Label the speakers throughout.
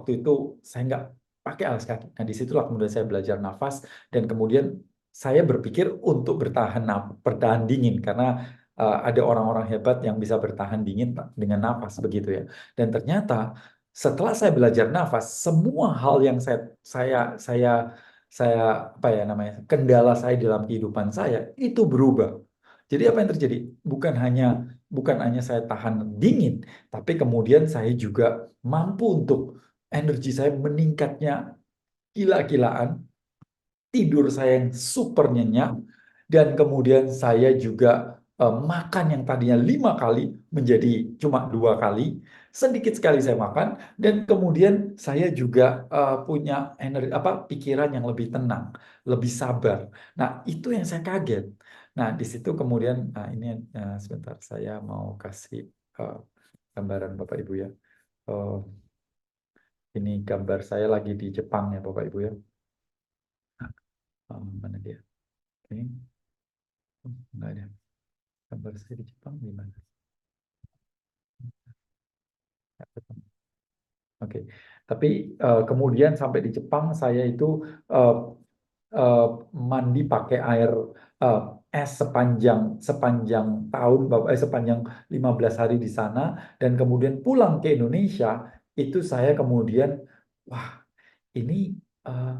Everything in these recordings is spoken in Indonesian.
Speaker 1: waktu itu saya nggak pakai alas kaki. Nah, disitulah kemudian saya belajar nafas dan kemudian saya berpikir untuk bertahan dingin karena ada orang-orang hebat yang bisa bertahan dingin dengan nafas begitu ya. Dan ternyata setelah saya belajar nafas, semua hal yang saya apa ya namanya kendala saya dalam kehidupan saya itu berubah. Jadi apa yang terjadi? Bukan hanya saya tahan dingin, tapi kemudian saya juga mampu untuk energi saya meningkatnya gila-gilaan, tidur saya yang super nyenyak, dan kemudian saya juga makan yang tadinya 5 kali menjadi cuma 2 kali, sedikit sekali saya makan, dan kemudian saya juga punya energi pikiran yang lebih tenang, lebih sabar. Nah, itu yang saya kaget. Nah, di situ kemudian ini sebentar saya mau kasih eh, gambaran Bapak Ibu ya. Eh, ini gambar saya lagi di Jepang ya Bapak Ibu ya. Mana dia? Ini enggak ada. Gambar saya di Jepang di mana? Nggak ketemu. Oke, tapi kemudian sampai di Jepang saya itu eh, eh, mandi pakai air eh, es sepanjang sepanjang tahun, sepanjang 15 hari di sana, dan kemudian pulang ke Indonesia itu saya kemudian wah ini eh,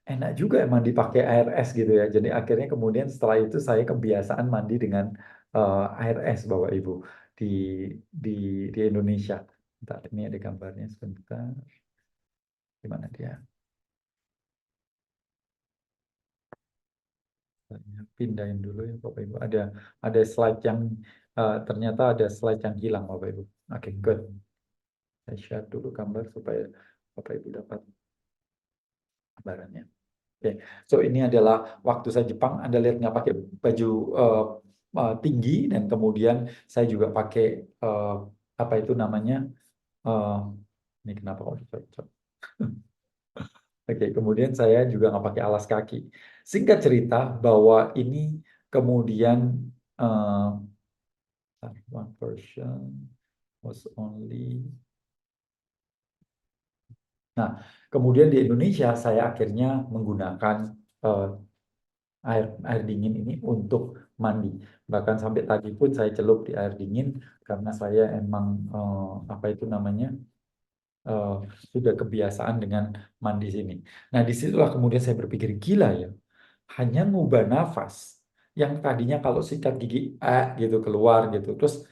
Speaker 1: enak juga ya mandi pakai air es gitu ya. Jadi akhirnya kemudian setelah itu saya kebiasaan mandi dengan air es Bapak Ibu di di di Indonesia. Bentar, ini ada gambarnya sebentar. Gimana dia? Saya pindahin dulu ya Bapak Ibu. Ada slide yang ternyata ada slide yang hilang Bapak Ibu. Oke, good. Saya share dulu gambar supaya Bapak Ibu dapat gambarannya. Oke, so ini adalah waktu saya Jepang. Anda lihat nggak pakai baju tinggi dan kemudian saya juga pakai eh, apa itu namanya? eh, ini kenapa kok dicocok? Oke, kemudian saya juga nggak pakai alas kaki. Singkat cerita bahwa ini kemudian eh, one version was only. Nah, kemudian di Indonesia saya akhirnya menggunakan eh, air dingin ini untuk mandi. Bahkan sampai tadi pun saya celup di air dingin karena saya emang apa itu namanya eh, sudah kebiasaan dengan mandi sini. Nah, disitulah kemudian saya berpikir gila ya, hanya ngubah nafas yang tadinya kalau sikat gigi gitu keluar gitu, terus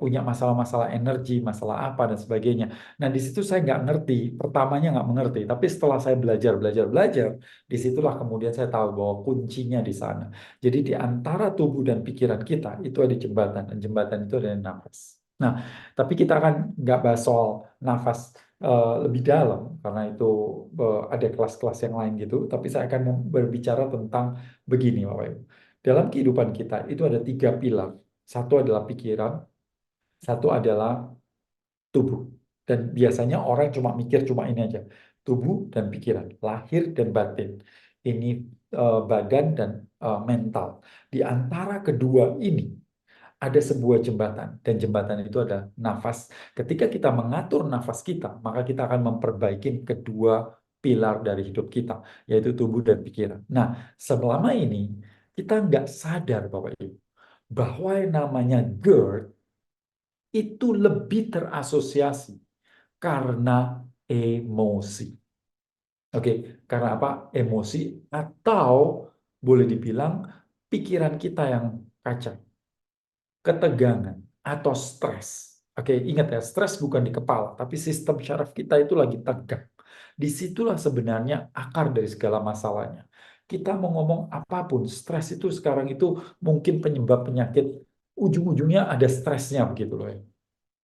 Speaker 1: punya masalah-masalah energi, masalah apa dan sebagainya. Nah, di situ saya nggak ngerti, pertamanya nggak mengerti, tapi setelah saya belajar, disitulah kemudian saya tahu bahwa kuncinya di sana. Jadi di antara tubuh dan pikiran kita itu ada jembatan, dan jembatan itu ada nafas. Nah, tapi kita akan nggak bahas soal nafas lebih dalam karena itu ada kelas-kelas yang lain gitu. Tapi saya akan berbicara tentang begini, Bapak Ibu. Dalam kehidupan kita itu ada 3 pilar. Satu adalah pikiran, satu adalah tubuh. Dan biasanya orang cuma mikir cuma ini aja, tubuh dan pikiran, lahir dan batin. Ini badan dan mental. Di antara kedua ini ada sebuah jembatan dan jembatan itu ada nafas. Ketika kita mengatur nafas kita, maka kita akan memperbaiki kedua pilar dari hidup kita, yaitu tubuh dan pikiran. Nah, selama ini kita nggak sadar Bapak Ibu, bahwa yang namanya GERD itu lebih terasosiasi karena emosi. Oke, karena apa? Emosi atau boleh dibilang pikiran kita yang kacau, ketegangan, atau stres. Oke, ingat ya, stres bukan di kepala, tapi sistem syaraf kita itu lagi tegang. Disitulah sebenarnya akar dari segala masalahnya. Kita mau ngomong apapun, stres itu sekarang itu mungkin penyebab penyakit, ujung-ujungnya ada stresnya begitu loh ya.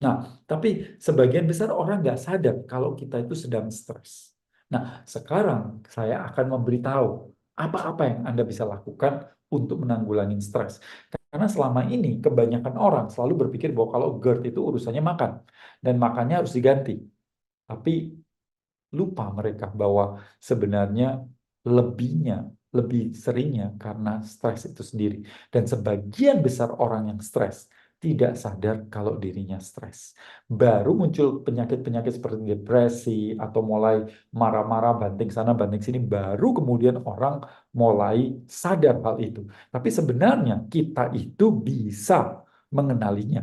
Speaker 1: Nah, tapi sebagian besar orang nggak sadar kalau kita itu sedang stres. Nah, sekarang saya akan memberitahu apa-apa yang Anda bisa lakukan untuk menanggulangi stres. Karena selama ini kebanyakan orang selalu berpikir bahwa kalau GERD itu urusannya makan dan makannya harus diganti. Tapi lupa mereka bahwa sebenarnya lebihnya, lebih seringnya karena stres itu sendiri. Dan sebagian besar orang yang stres tidak sadar kalau dirinya stres. Baru muncul penyakit-penyakit seperti depresi atau mulai marah-marah, banting sana, banting sini, baru kemudian orang mulai sadar hal itu. Tapi sebenarnya kita itu bisa mengenalinya.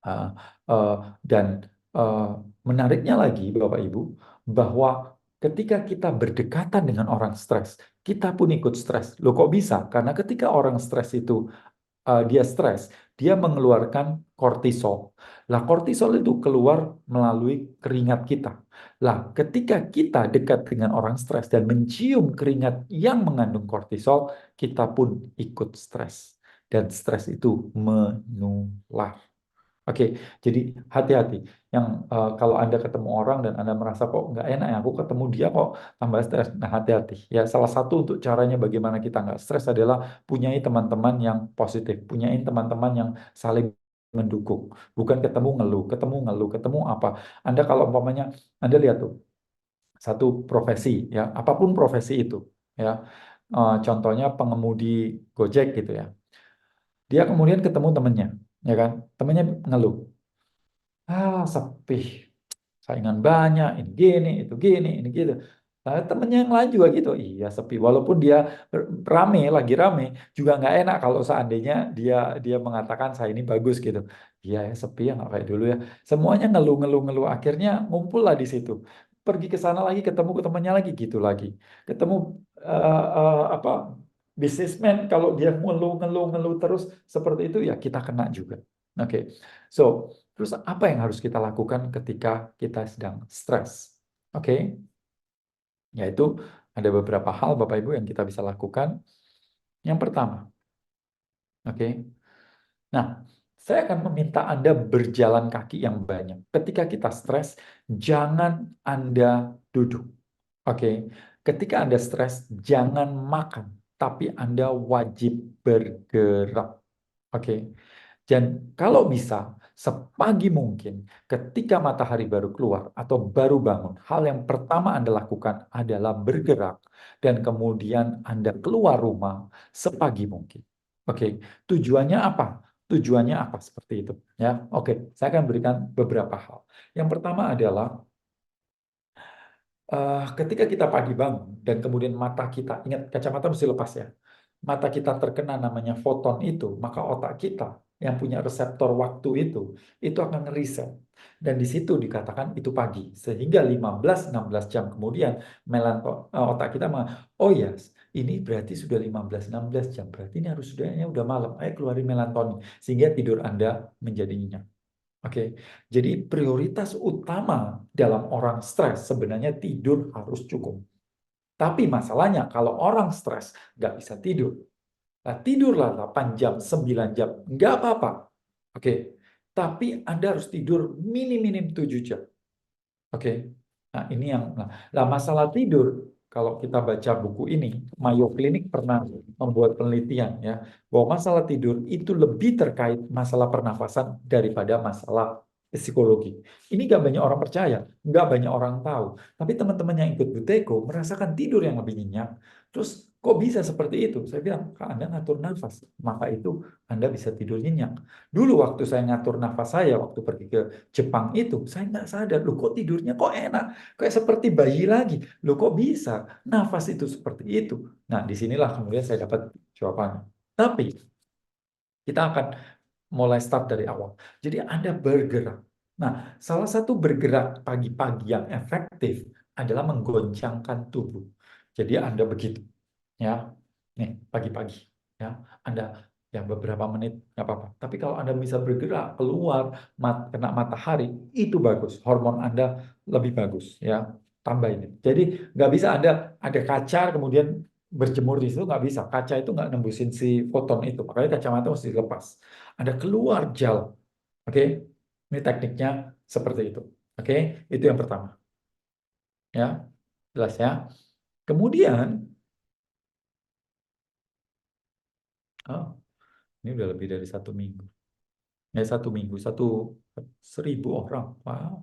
Speaker 1: Ah, eh, dan eh, menariknya lagi, Bapak Ibu, bahwa ketika kita berdekatan dengan orang stres, kita pun ikut stres. Loh kok bisa? Karena ketika orang stres itu dia stres, dia mengeluarkan kortisol. Lah, kortisol itu keluar melalui keringat kita. Lah, ketika kita dekat dengan orang stres dan mencium keringat yang mengandung kortisol, kita pun ikut stres. Dan stres itu menular. Oke, jadi hati-hati. Yang kalau Anda ketemu orang dan Anda merasa kok nggak enak ya, aku ketemu dia kok tambah stres. Nah, hati-hati. Ya, salah satu untuk caranya bagaimana kita nggak stres adalah punyai teman-teman yang positif, punyai teman-teman yang saling mendukung. Bukan ketemu ngeluh, ketemu ngeluh, ketemu apa. Anda kalau umpamanya, Anda lihat tuh, satu profesi, ya, apapun profesi itu, ya. Contohnya pengemudi Gojek gitu ya. Dia kemudian ketemu temennya, ya kan? Temennya ngeluh. Sepi, saingan banyak, ini gini, itu gini, ini gitu. Nah, temennya yang lain juga gitu, iya sepi. Walaupun dia rame, lagi rame, juga nggak enak kalau seandainya dia dia mengatakan saya ini bagus gitu. Iya ya sepi ya nggak kayak dulu ya. Semuanya ngeluh, ngeluh, ngeluh. Akhirnya ngumpul lah di situ. Pergi ke sana lagi, ketemu ke temannya lagi gitu lagi. Ketemu apa bisnismen kalau dia ngeluh, ngeluh, ngeluh terus seperti itu ya kita kena juga. Oke, so terus apa yang harus kita lakukan ketika kita sedang stres? Oke, yaitu ada beberapa hal Bapak Ibu yang kita bisa lakukan. Yang pertama, oke. Nah, saya akan meminta Anda berjalan kaki yang banyak. Ketika kita stres, jangan Anda duduk. Oke, ketika Anda stres, jangan makan, tapi Anda wajib bergerak. Oke, dan kalau bisa, sepagi mungkin, ketika matahari baru keluar atau baru bangun, hal yang pertama Anda lakukan adalah bergerak dan kemudian Anda keluar rumah sepagi mungkin. Oke, tujuannya apa? Tujuannya apa seperti itu? Ya, oke. Saya akan berikan beberapa hal. Yang pertama adalah ketika kita pagi bangun dan kemudian mata kita, ingat kacamata mesti lepas ya, mata kita terkena namanya foton itu, maka otak kita yang punya reseptor waktu itu akan ngeriset. Dan di situ dikatakan itu pagi. Sehingga 15-16 jam kemudian otak kita oh ya, ini berarti sudah 15-16 jam. Berarti ini harus sudahnya udah malam. Ayo keluarin melatonin. Sehingga tidur Anda menjadi nyenyak. Oke, jadi prioritas utama dalam orang stres sebenarnya tidur harus cukup. Tapi masalahnya kalau orang stres nggak bisa tidur. Nah, tidurlah 8 jam, 9 jam, nggak apa-apa. Oke, tapi Anda harus tidur minim-minim 7 jam. Oke, nah ini yang masalah tidur. Kalau kita baca buku ini, Mayo Clinic pernah membuat penelitian ya bahwa masalah tidur itu lebih terkait masalah pernafasan daripada masalah psikologi. Ini gak banyak orang percaya, nggak banyak orang tahu. Tapi teman-teman yang ikut Buteyko merasakan tidur yang lebih nyenyak. Terus kok bisa seperti itu? Saya bilang, Kak, Anda ngatur nafas, maka itu Anda bisa tidur nyenyak. Dulu waktu saya ngatur nafas saya waktu pergi ke Jepang itu, saya nggak sadar, loh kok tidurnya kok enak, kayak seperti bayi lagi, loh kok bisa, nafas itu seperti itu. Nah, disinilah kemudian saya dapat jawabannya. Tapi kita akan mulai start dari awal. Jadi Anda bergerak. Nah, salah satu bergerak pagi-pagi yang efektif adalah menggoncangkan tubuh. Jadi Anda begitu, ya, nih pagi-pagi, ya, Anda ya beberapa menit nggak apa-apa. Tapi kalau Anda bisa bergerak keluar kena matahari itu bagus, hormon Anda lebih bagus, ya. Tambah ini. Jadi nggak bisa Anda ada kaca kemudian berjemur di situ nggak bisa. Kaca itu nggak nembusin si foton itu, makanya kacamata mesti dilepas. Anda keluar jalan, oke? Ini tekniknya seperti itu, oke? Itu yang pertama, ya, jelas ya. Kemudian, oh, ini udah lebih dari 1 minggu. Ya 1 minggu, 1.000 orang. Wow,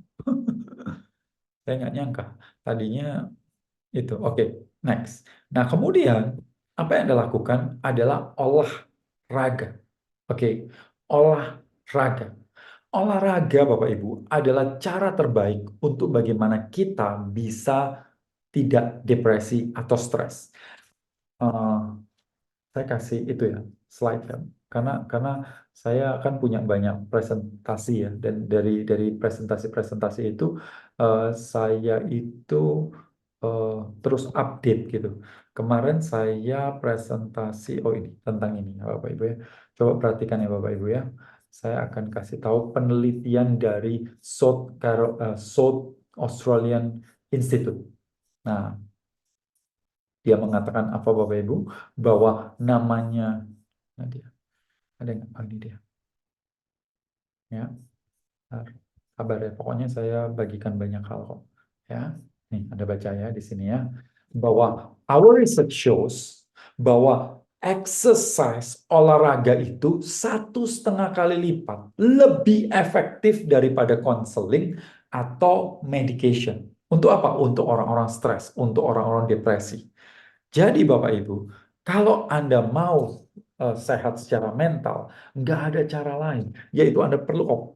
Speaker 1: saya nggak nyangka. Tadinya itu, oke, next. Nah, kemudian apa yang Anda lakukan adalah olahraga. Oke, olahraga. Olahraga, Bapak Ibu, adalah cara terbaik untuk bagaimana kita bisa tidak depresi atau stres. Eh, saya kasih itu ya slide kan, karena saya kan punya banyak presentasi ya, dan dari presentasi-presentasi itu saya itu eh, terus update gitu. Kemarin saya presentasi, oh ini tentang ini ya, Bapak Ibu ya. Coba perhatikan ya Bapak Ibu ya. Saya akan kasih tahu penelitian dari South Australian Institute. Nah, dia mengatakan apa Bapak Ibu? Bahwa namanya, nah dia, ada nggak? Oh, ini dia. Ya, bentar. Sabar ya. Pokoknya saya bagikan banyak hal kok. Ya, nih ada baca ya di sini ya. Bahwa our research shows bahwa exercise olahraga itu 1,5 kali lipat lebih efektif daripada konseling atau medication. Untuk apa? Untuk orang-orang stres, untuk orang-orang depresi. Jadi Bapak Ibu, kalau Anda mau sehat secara mental, nggak ada cara lain, yaitu Anda perlu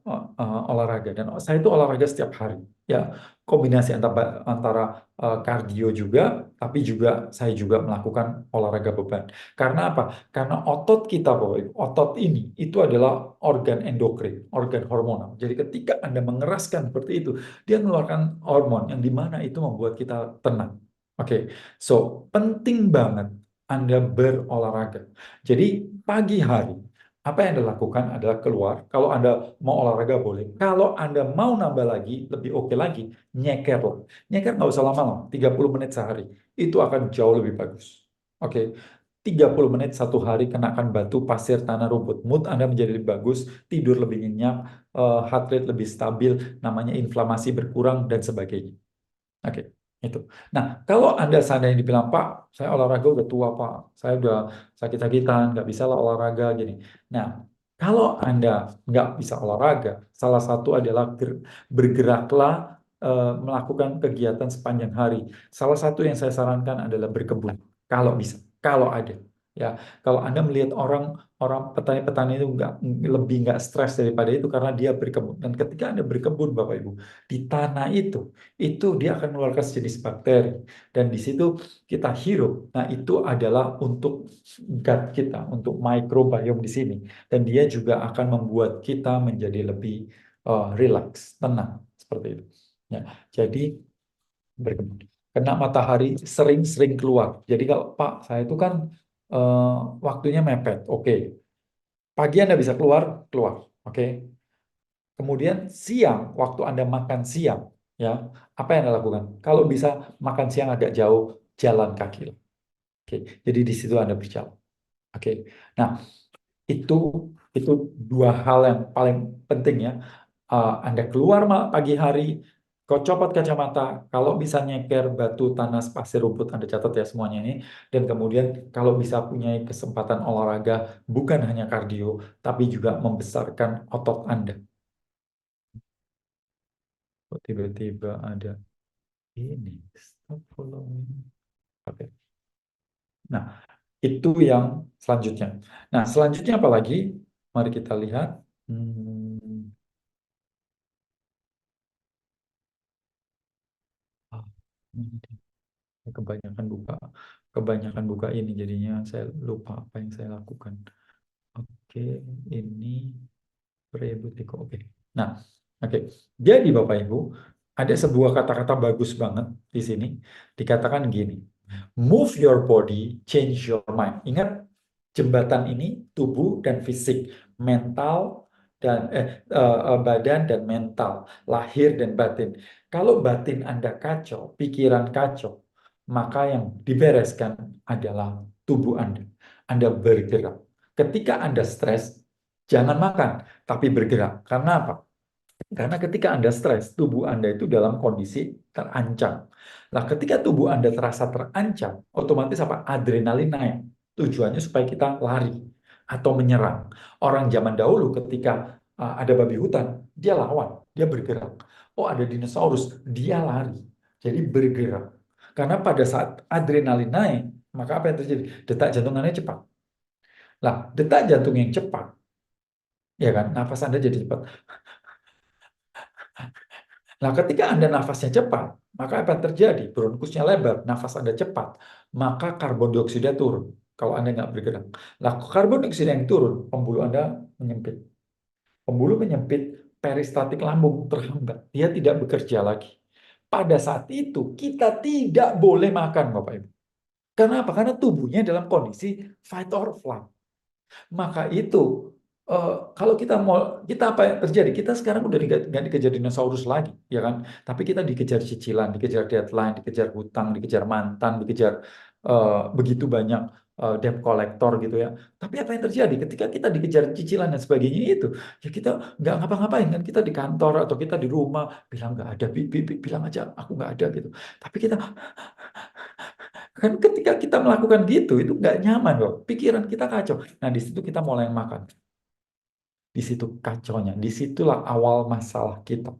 Speaker 1: olahraga. Dan saya itu olahraga setiap hari. Ya, kombinasi antara kardio juga, tapi juga saya juga melakukan olahraga beban. Karena apa? Karena otot kita, Bapak Ibu, otot ini itu adalah organ endokrin, organ hormonal. Jadi ketika Anda mengeraskan seperti itu, dia mengeluarkan hormon yang dimana itu membuat kita tenang. Oke, so penting banget Anda berolahraga. Jadi pagi hari, apa yang Anda lakukan adalah keluar. Kalau Anda mau olahraga boleh. Kalau Anda mau nambah lagi, lebih oke lagi, nyeker lah. Nyeker nggak usah lama-lama, 30 menit sehari. Itu akan jauh lebih bagus. Oke, 30 menit satu hari kenakan batu, pasir, tanah, rumput. Mood Anda menjadi lebih bagus, tidur lebih nyenyak, heart rate lebih stabil, namanya inflamasi berkurang, dan sebagainya. Oke, itu. Nah, kalau Anda seandainya dibilang, Pak, saya olahraga udah tua, Pak. Saya udah sakit-sakitan, nggak bisa lah olahraga, gini. Nah, kalau Anda nggak bisa olahraga, salah satu adalah bergeraklah, melakukan kegiatan sepanjang hari. Salah satu yang saya sarankan adalah berkebun, kalau bisa, kalau ada. Ya, kalau Anda melihat orang petani-petani itu lebih nggak stres daripada itu karena dia berkebun. Dan ketika Anda berkebun, Bapak Ibu, di tanah itu dia akan mengeluarkan sejenis bakteri dan di situ kita hirup. Nah, itu adalah untuk gut kita, untuk microbiome di sini dan dia juga akan membuat kita menjadi lebih relax, tenang seperti itu. Ya, jadi berkebun. Kena matahari sering-sering keluar. Jadi kalau Pak, saya itu kan eh, waktunya mepet. Oke. Pagi Anda bisa keluar, keluar. Oke. Kemudian siang, waktu Anda makan siang, ya, apa yang Anda lakukan? Kalau bisa makan siang agak jauh, jalan kaki. Oke, jadi di situ Anda berjalan. Oke, nah itu itu dua hal yang paling penting ya. Anda keluar pagi hari, kau copot kacamata, kalau bisa nyeker batu, tanah, pasir, rumput, Anda catat ya semuanya ini. Dan kemudian kalau bisa punya kesempatan olahraga, bukan hanya kardio, tapi juga membesarkan otot Anda. Kok tiba-tiba ada ini, stop following. Oke. Nah, itu yang selanjutnya. Nah, selanjutnya apa lagi? Mari kita lihat. Hmm, ah, ini dia. Kebanyakan buka ini jadinya saya lupa apa yang saya lakukan. Oke, ini Prebutiko. Oke. Nah, oke. Jadi Bapak Ibu, ada sebuah kata-kata bagus banget di sini. Dikatakan gini, move your body, change your mind. Ingat, jembatan ini tubuh dan fisik, mental dan badan dan mental, lahir dan batin. Kalau batin Anda kacau, pikiran kacau, maka yang dibereskan adalah tubuh Anda. Anda bergerak. Ketika Anda stres, jangan makan, tapi bergerak. Karena apa? Karena ketika Anda stres, tubuh Anda itu dalam kondisi terancam. Nah, ketika tubuh Anda terasa terancam, otomatis apa? Adrenalin naik. Tujuannya supaya kita lari atau menyerang. Orang zaman dahulu ketika ada babi hutan, dia lawan, dia bergerak. Oh, ada dinosaurus, dia lari. Jadi bergerak. Karena pada saat adrenalin naik, maka apa yang terjadi? Detak jantung Anda cepat. Lah, detak jantung yang cepat ya kan? Nafas Anda jadi cepat. Nah, ketika Anda nafasnya cepat, maka apa yang terjadi? Bronkusnya lebar, nafas Anda cepat, maka karbon dioksida turun. Kalau Anda nggak bergerak. Nah, karbon dioksida yang turun, pembuluh Anda menyempit. Pembuluh menyempit, peristatik lambung terhambat. Dia tidak bekerja lagi. Pada saat itu, kita tidak boleh makan, Bapak Ibu. Karena apa? Karena tubuhnya dalam kondisi fight or flight. Maka itu kalau kita apa yang terjadi? Kita sekarang udah nggak dikejar dinosaurus lagi, ya kan? Tapi kita dikejar cicilan, dikejar deadline, dikejar hutang, dikejar mantan, dikejar begitu banyak debt collector gitu ya. Tapi apa yang terjadi ketika kita dikejar cicilan dan sebagainya itu? Ya kita nggak ngapa-ngapain kan? Kita di kantor atau kita di rumah bilang nggak ada, bilang aja aku nggak ada gitu. Tapi kita kan ketika kita melakukan gitu itu nggak nyaman loh. Pikiran kita kacau. Nah di situ kita mulai makan. Di situ kacaunya, disitulah awal masalah kita.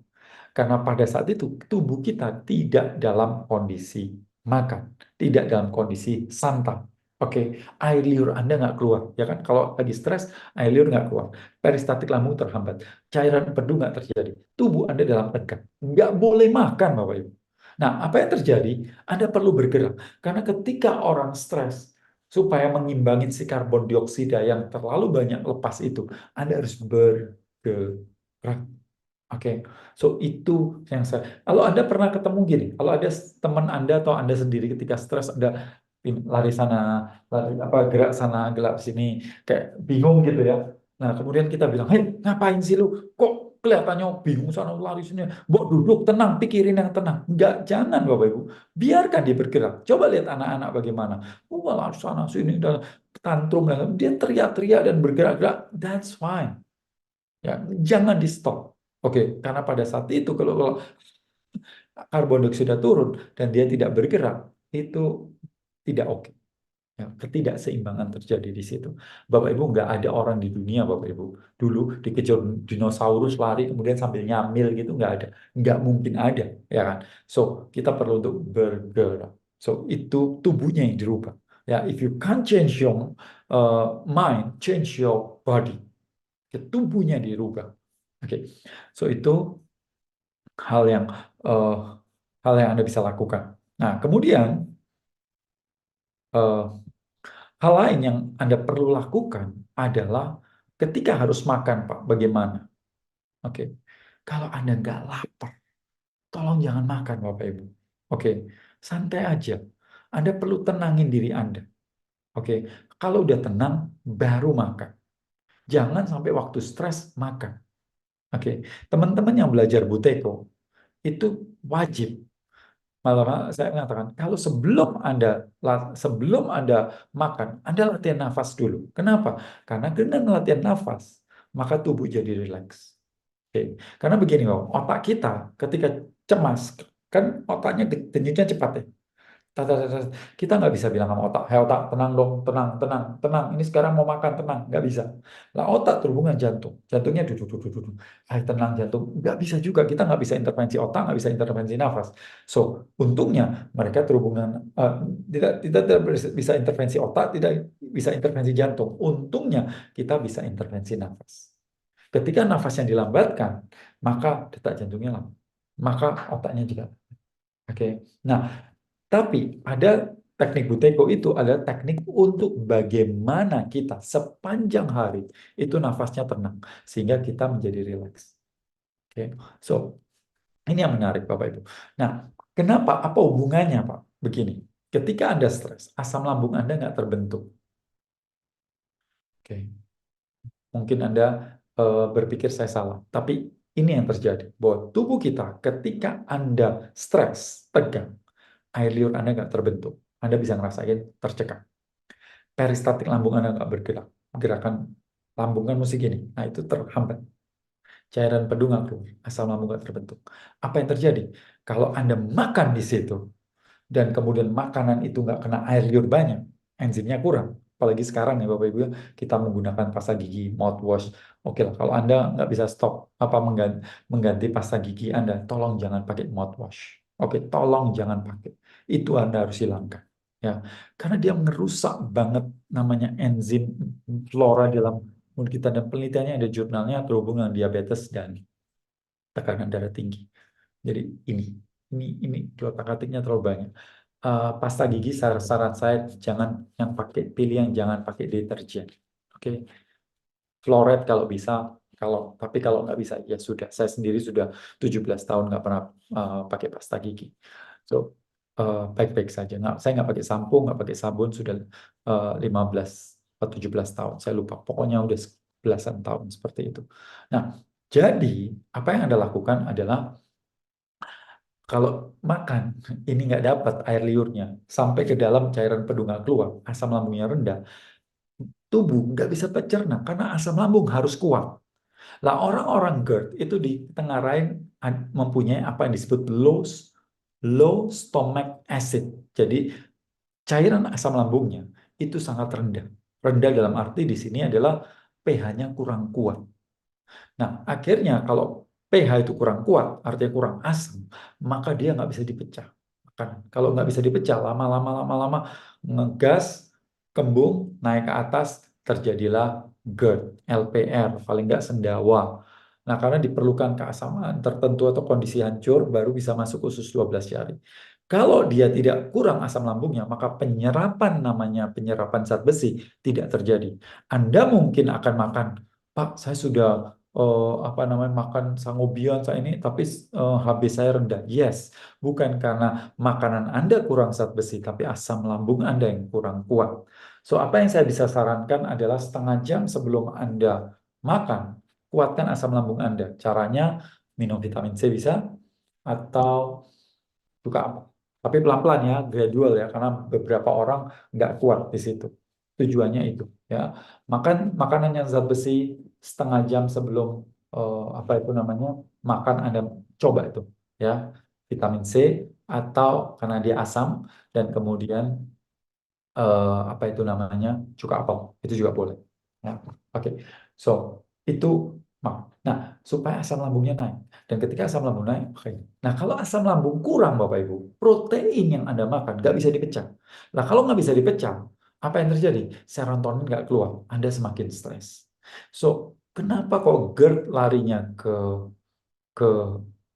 Speaker 1: Karena pada saat itu tubuh kita tidak dalam kondisi makan, tidak dalam kondisi santai. Oke, air liur Anda nggak keluar, ya kan? Kalau lagi stres, air liur nggak keluar. Peristatik lambung terhambat, cairan empedu nggak terjadi. Tubuh Anda dalam tegang, nggak boleh makan, Bapak Ibu. Nah, apa yang terjadi? Anda perlu bergerak. Karena ketika orang stres, supaya mengimbangi si karbon dioksida yang terlalu banyak lepas itu, Anda harus bergerak. Oke, so itu yang saya. Kalau Anda pernah ketemu gini, kalau ada teman Anda atau Anda sendiri ketika stres, Anda lari sana, lari apa gerak sana, gerak sini, kayak bingung gitu ya. Nah, kemudian kita bilang, hei, ngapain sih lu? Kok kelihatannya bingung sana lari sini? Mbok duduk tenang, pikirin yang tenang. Enggak, jangan Bapak Ibu. Biarkan dia bergerak. Coba lihat anak-anak bagaimana. Oh, lari sana sini dan tantrum dan dia teriak-teriak dan bergerak-gerak. That's fine. Ya, jangan di stop. Oke, karena pada saat itu kalau karbon dioksida turun dan dia tidak bergerak, itu tidak oke. Ya, ketidakseimbangan terjadi di situ. Bapak Ibu nggak ada orang di dunia Bapak Ibu dulu dikejar dinosaurus lari kemudian sambil nyamil gitu nggak mungkin ada ya kan. So kita perlu untuk bergerak. So itu tubuhnya yang dirubah. Ya, if you can't change your mind, change your body. Tubuhnya dirubah. Oke, so itu hal yang eh, hal yang Anda bisa lakukan. Nah, kemudian eh, hal lain yang Anda perlu lakukan adalah ketika harus makan, Pak, bagaimana? Oke, kalau Anda nggak lapar, tolong jangan makan, Bapak Ibu. Oke, santai aja. Anda perlu tenangin diri Anda. Oke, kalau udah tenang, baru makan. Jangan sampai waktu stres makan. Oke, teman-teman yang belajar Buteko itu wajib. Malah saya mengatakan, kalau sebelum Anda makan, Anda latihan nafas dulu. Kenapa? Karena dengan latihan nafas, maka tubuh jadi rileks. Oke. Karena begini loh, otak kita ketika cemas, kan otaknya denyutnya cepat ya. Tat, tat, tat, tat. Kita nggak bisa bilang sama otak, hei otak tenang dong, tenang, tenang, tenang. Ini sekarang mau makan, tenang. Nggak bisa. Lah otak terhubungan jantung. Jantungnya duduk, duduk, duduk. Hai tenang jantung. Nggak bisa juga. Kita nggak bisa intervensi otak, nggak bisa intervensi nafas. So, untungnya mereka terhubungan, tidak bisa intervensi otak, tidak bisa intervensi jantung. Untungnya kita bisa intervensi nafas. Ketika nafasnya dilambatkan, maka detak jantungnya lambat. Maka otaknya juga. Oke. Nah, tapi ada teknik Buteyko itu adalah teknik untuk bagaimana kita sepanjang hari itu nafasnya tenang sehingga kita menjadi rileks. Oke, so ini yang menarik Bapak Ibu. Nah, kenapa? Apa hubungannya Pak? Begini, ketika Anda stres, asam lambung Anda nggak terbentuk. Oke, mungkin Anda berpikir saya salah, tapi ini yang terjadi bahwa tubuh kita ketika Anda stres, tegang, air liur Anda nggak terbentuk. Anda bisa ngerasain tercekat. Peristatik lambung Anda nggak bergerak. Gerakan lambung kan mesti gini. Nah, itu terhambat. Cairan pedu nggak keluar. Asam lambung nggak terbentuk. Apa yang terjadi? Kalau Anda makan di situ, dan kemudian makanan itu nggak kena air liur banyak, enzimnya kurang. Apalagi sekarang ya Bapak Ibu ya, kita menggunakan pasta gigi, mouthwash. Oke lah, kalau Anda nggak bisa stop apa mengganti pasta gigi Anda, tolong jangan pakai mouthwash. Oke, tolong jangan pakai. Itu Anda harus hilangkan. Ya, karena dia merusak banget namanya enzim flora dalam. Kita dan penelitiannya ada jurnalnya terhubung dengan diabetes dan tekanan darah tinggi. Jadi ini otak-atiknya terlalu banyak. Pasta gigi saran saya jangan yang pakai, pilih yang jangan pakai deterjen. Oke, Fluoride kalau bisa, tapi kalau nggak bisa ya sudah. Saya sendiri sudah 17 tahun nggak pernah pakai pasta gigi. So baik-baik saja. Saya nggak pakai sampo, nggak pakai sabun sudah 15 atau 17 tahun. Saya lupa. Pokoknya udah belasan tahun seperti itu. Nah, jadi apa yang Anda lakukan adalah kalau makan ini nggak dapat air liurnya sampai ke dalam cairan pedung nggak keluar, asam lambungnya rendah, tubuh nggak bisa pencerna karena asam lambung harus kuat. Lah orang-orang GERD itu ditengarai mempunyai apa yang disebut low stomach acid. Jadi cairan asam lambungnya itu sangat rendah. Rendah dalam arti di sini adalah pH-nya kurang kuat. Nah, akhirnya kalau pH itu kurang kuat, artinya kurang asam, maka dia nggak bisa dipecah. Kalau nggak bisa dipecah, lama-lama ngegas, kembung, naik ke atas, terjadilah GERD, LPR, paling nggak sendawa. Nah, karena diperlukan keasaman tertentu atau kondisi hancur, baru bisa masuk usus 12 jari. Kalau dia tidak kurang asam lambungnya, maka penyerapan zat besi tidak terjadi. Anda mungkin akan makan, Pak, saya sudah apa namanya makan sangobion saya ini tapi HB saya rendah. Yes, bukan karena makanan Anda kurang zat besi, tapi asam lambung Anda yang kurang kuat. So, apa yang saya bisa sarankan adalah setengah jam sebelum Anda makan, kuatkan asam lambung Anda. Caranya minum vitamin C bisa, atau suka apa. Tapi pelan-pelan ya, gradual ya, karena beberapa orang nggak kuat di situ. Tujuannya itu ya. Makan makanan yang zat besi setengah jam sebelum apa itu namanya makan, Anda coba itu ya, vitamin C, atau karena dia asam, dan kemudian apa itu namanya cuka apel itu juga boleh ya. Oke, so itu nah supaya asam lambungnya naik, dan ketika asam lambung naik, oke. Nah, kalau asam lambung kurang Bapak Ibu, protein yang Anda makan nggak bisa dipecah. Nah, kalau nggak bisa dipecah, apa yang terjadi? Serotonin nggak keluar, Anda semakin stres. So, kenapa kok GERD larinya ke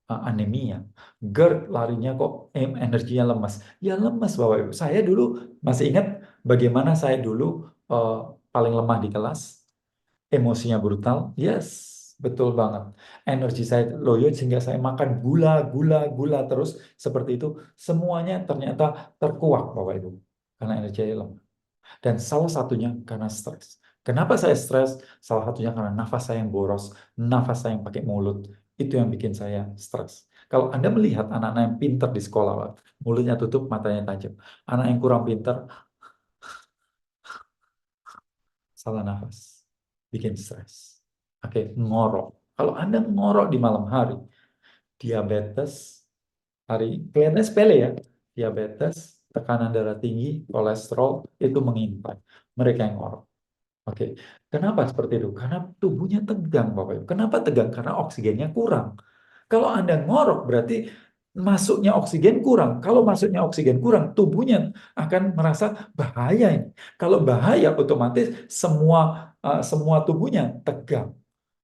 Speaker 1: anemia? GERD larinya kok energinya lemas. Ya lemas Bapak Ibu. Saya dulu masih ingat bagaimana saya dulu eh, paling lemah di kelas, emosinya brutal. Yes, betul banget. Energi saya loyo sehingga saya makan gula, gula, gula terus seperti itu. Semuanya ternyata terkuak Bapak Ibu. Karena energi saya lemah. Dan salah satunya karena stres. Kenapa saya stres? Salah satunya karena nafas saya yang boros, nafas saya yang pakai mulut. Itu yang bikin saya stres. Kalau Anda melihat anak-anak yang pintar di sekolah, Pak, mulutnya tutup, matanya tajam. Anak yang kurang pintar, salah nafas, bikin stres. Oke, ngorok. Kalau Anda ngorok di malam hari, diabetes, kelihatannya sepele ya, diabetes, tekanan darah tinggi, kolesterol, itu mengintai mereka yang ngorok. Oke, kenapa seperti itu? Karena tubuhnya tegang, Bapak Ibu. Kenapa tegang? Karena oksigennya kurang. Kalau Anda ngorok, berarti masuknya oksigen kurang. Kalau masuknya oksigen kurang, tubuhnya akan merasa bahaya ini. Kalau bahaya, otomatis semua tubuhnya tegang.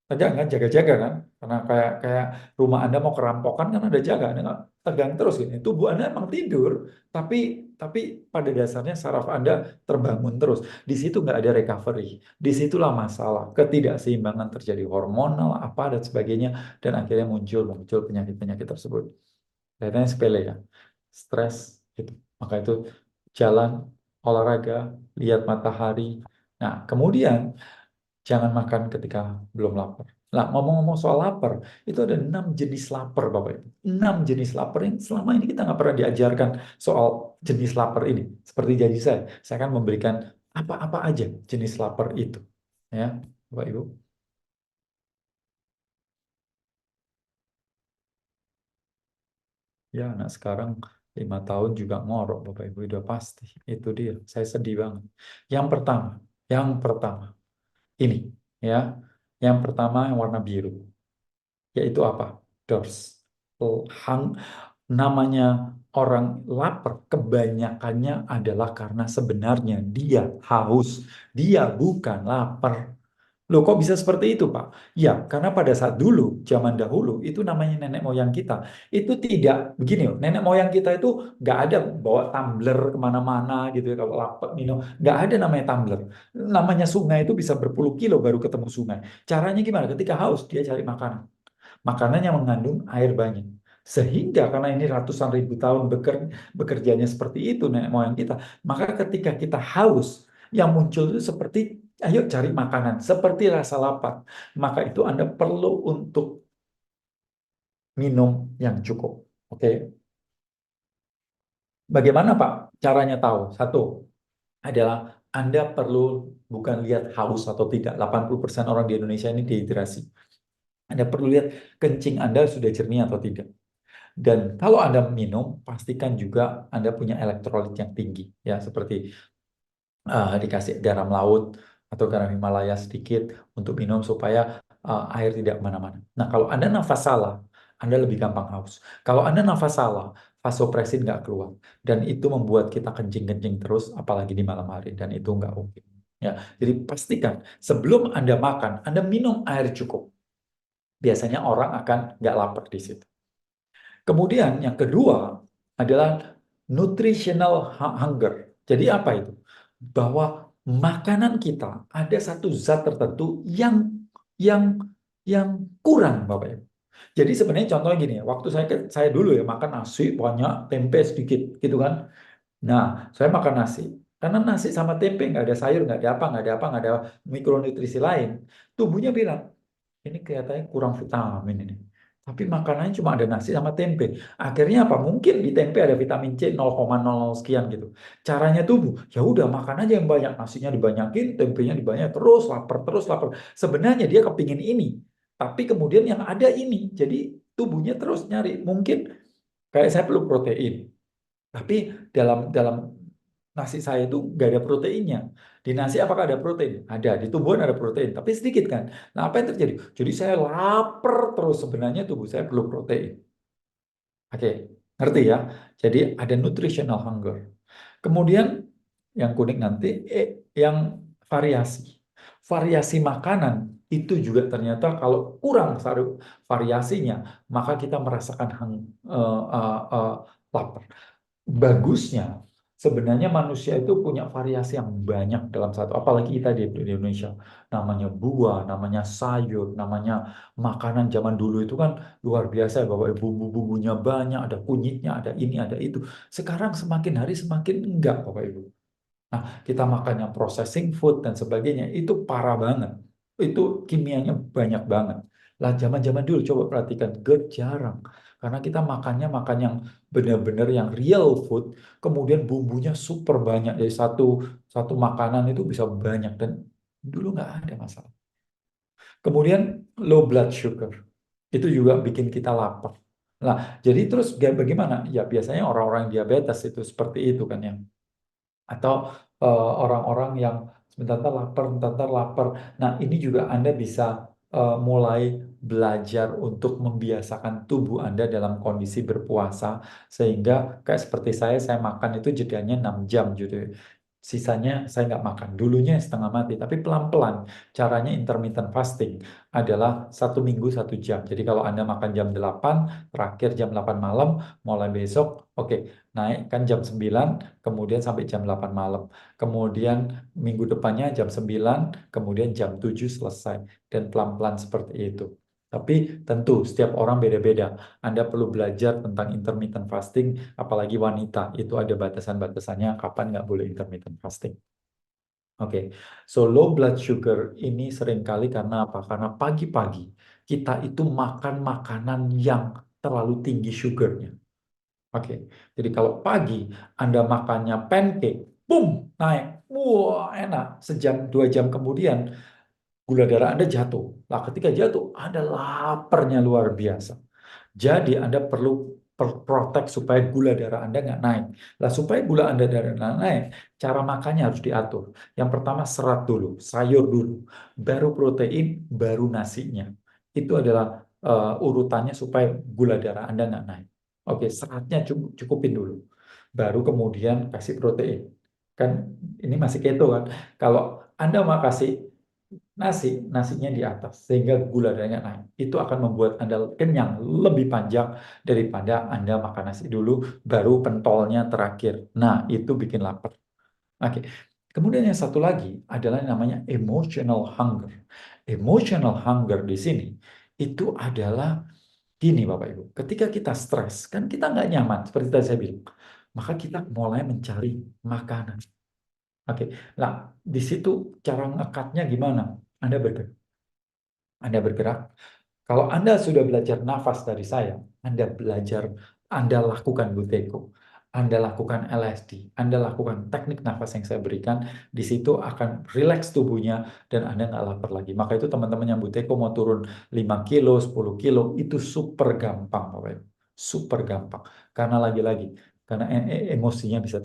Speaker 1: Tegang kan, jaga-jaga kan, karena kayak kayak rumah Anda mau kerampokan kan ada jaga, Anda nggak tegang terus gini. Tubuh Anda emang tidur, tapi tapi pada dasarnya saraf Anda terbangun terus. Di situ nggak ada recovery. Disitulah masalah, ketidakseimbangan terjadi hormonal apa dan sebagainya, dan akhirnya muncul penyakit-penyakit tersebut. Kelihatannya sepele ya, stres gitu. Maka itu jalan, olahraga, lihat matahari. Nah, kemudian jangan makan ketika belum lapar. Nah, ngomong-ngomong soal lapar, itu ada 6 jenis lapar, Bapak Ibu. 6 jenis lapar yang selama ini kita nggak pernah diajarkan soal jenis lapar ini. Seperti janji saya akan memberikan apa-apa aja jenis lapar itu. Ya, Bapak Ibu. Ya, anak sekarang 5 tahun juga ngorok, Bapak Ibu. Udah pasti. Itu dia. Saya sedih banget. Yang pertama, yang pertama, ini. Ya, yang pertama yang warna biru. Yaitu apa? Dors. Hang, namanya orang lapar kebanyakannya adalah karena sebenarnya dia haus. Dia bukan lapar. Loh kok bisa seperti itu Pak? Ya, karena pada saat dulu, zaman dahulu, itu namanya nenek moyang kita. Itu tidak, begini loh, nenek moyang kita itu nggak ada bawa tumbler kemana-mana gitu ya, kalau lapar minum. Nggak ada namanya tumbler. Namanya sungai itu bisa berpuluh kilo baru ketemu sungai. Caranya gimana? Ketika haus, dia cari makanan. Makanan yang mengandung air banyak. Sehingga karena ini ratusan ribu tahun bekerjanya seperti itu nenek moyang kita, maka ketika kita haus, yang muncul itu seperti ayo cari makanan, seperti rasa lapar. Maka itu Anda perlu untuk minum yang cukup. Oke, bagaimana Pak caranya tahu? Satu adalah Anda perlu bukan lihat haus atau tidak. 80% orang di Indonesia ini dehidrasi. Anda perlu lihat kencing Anda sudah jernih atau tidak. Dan kalau Anda minum, pastikan juga Anda punya elektrolit yang tinggi, ya seperti dikasih garam laut atau garam Himalaya sedikit untuk minum supaya air tidak kemana-mana. Nah, kalau Anda nafas salah, Anda lebih gampang haus. Kalau Anda nafas salah, vasopresin nggak keluar. Dan itu membuat kita kencing-kencing terus, apalagi di malam hari. Dan itu nggak oke. Ya, jadi pastikan sebelum Anda makan, Anda minum air cukup. Biasanya orang akan nggak lapar di situ. Kemudian yang kedua adalah nutritional hunger. Jadi apa itu? Bahwa makanan kita ada satu zat tertentu yang yang kurang, Bapak Ibu. Jadi sebenarnya contohnya gini, waktu saya dulu ya makan nasi banyak, tempe sedikit, gitu kan. Nah, saya makan nasi. Karena nasi sama tempe nggak ada sayur, nggak ada apa, nggak ada apa, nggak ada mikronutrisi lain. Tubuhnya bilang, ini kelihatannya kurang vitamin ini. Tapi makanannya cuma ada nasi sama tempe. Akhirnya apa? Mungkin di tempe ada vitamin C 0,00 sekian gitu. Caranya tubuh, ya udah makan aja yang banyak. Nasinya dibanyakin, tempenya dibanyak terus, lapar terus, lapar. Sebenarnya dia kepingin ini. Tapi kemudian yang ada ini. Jadi tubuhnya terus nyari. Mungkin kayak saya perlu protein. Tapi dalam dalam nasi saya itu nggak ada proteinnya. Di nasi apakah ada protein? Ada. Di tumbuhan ada protein, tapi sedikit kan. Nah, apa yang terjadi? Jadi saya lapar terus sebenarnya tubuh saya perlu protein. Oke, ngerti ya? Jadi ada nutritional hunger. Kemudian yang kuning nanti, yang variasi. Variasi makanan itu juga ternyata kalau kurang variasinya, maka kita merasakan lapar. Bagusnya sebenarnya manusia itu punya variasi yang banyak dalam satu, apalagi kita di Indonesia, namanya buah, namanya sayur, namanya makanan zaman dulu itu kan luar biasa ya Bapak, bumbu-bumbunya banyak, ada kunyitnya, ada ini, ada itu. Sekarang semakin hari semakin enggak Bapak Ibu. Nah, kita makan yang processing food dan sebagainya itu parah banget. Itu kimianya banyak banget. Lah zaman-zaman dulu coba perhatikan, jarang. Karena kita makannya makan yang benar-benar yang real food, kemudian bumbunya super banyak. Jadi satu satu makanan itu bisa banyak dan dulu nggak ada masalah. Kemudian low blood sugar. Itu juga bikin kita lapar. Nah, jadi terus bagaimana? Ya biasanya orang-orang diabetes itu seperti itu kan yang atau orang-orang yang sebentar lapar, sebentar lapar. Nah, ini juga Anda bisa mulai belajar untuk membiasakan tubuh Anda dalam kondisi berpuasa sehingga kayak seperti saya makan itu jedanya 6 jam gitu. Sisanya saya nggak makan. Dulunya setengah mati, tapi pelan-pelan. Caranya intermittent fasting adalah 1 minggu 1 jam. Jadi kalau Anda makan jam 8, terakhir jam 8 malam, mulai besok, oke, naik kan jam 9, kemudian sampai jam 8 malam. Kemudian minggu depannya jam 9, kemudian jam 7 selesai. Dan pelan-pelan seperti itu. Tapi tentu setiap orang beda-beda. Anda perlu belajar tentang intermittent fasting, apalagi wanita. Itu ada batasan-batasannya kapan nggak boleh intermittent fasting. Oke, so low blood sugar ini seringkali karena apa? Karena pagi-pagi kita itu makan makanan yang terlalu tinggi sugarnya. Oke, jadi kalau pagi Anda makannya pancake, boom, naik, wah enak. Sejam 2 jam kemudian gula darah Anda jatuh. Nah, ketika jatuh, Anda laparnya luar biasa. Jadi Anda perlu protek supaya gula darah Anda nggak naik. Nah, supaya gula Anda darah nggak naik, cara makannya harus diatur. Yang pertama serat dulu, sayur dulu, baru protein, baru nasinya. Itu adalah urutannya supaya gula darah Anda nggak naik. Oke, seratnya cukupin dulu. Baru kemudian kasih protein. Kan ini masih keto kan. Kalau Anda mau kasih nasinya di atas sehingga gula darahnya naik. Itu akan membuat Anda kenyang lebih panjang daripada Anda makan nasi dulu baru pentolnya terakhir. Nah, itu bikin lapar. Oke. Kemudian yang satu lagi adalah yang namanya emotional hunger. Emotional hunger di sini itu adalah gini Bapak Ibu. Ketika kita stres, kan kita nggak nyaman seperti tadi saya bilang. Maka kita mulai mencari makanan. Oke. Nah, di situ cara ngekatnya gimana? Anda bergerak. Anda bergerak. Kalau Anda sudah belajar nafas dari saya, Anda belajar, Anda lakukan Buteyko, Anda lakukan LSD, Anda lakukan teknik nafas yang saya berikan, di situ akan rileks tubuhnya dan Anda nggak lapar lagi. Maka itu teman-teman yang Buteyko mau turun 5 kilo, 10 kilo, itu super gampang, Bapak Ibu. Super gampang. Karena lagi-lagi, karena emosinya bisa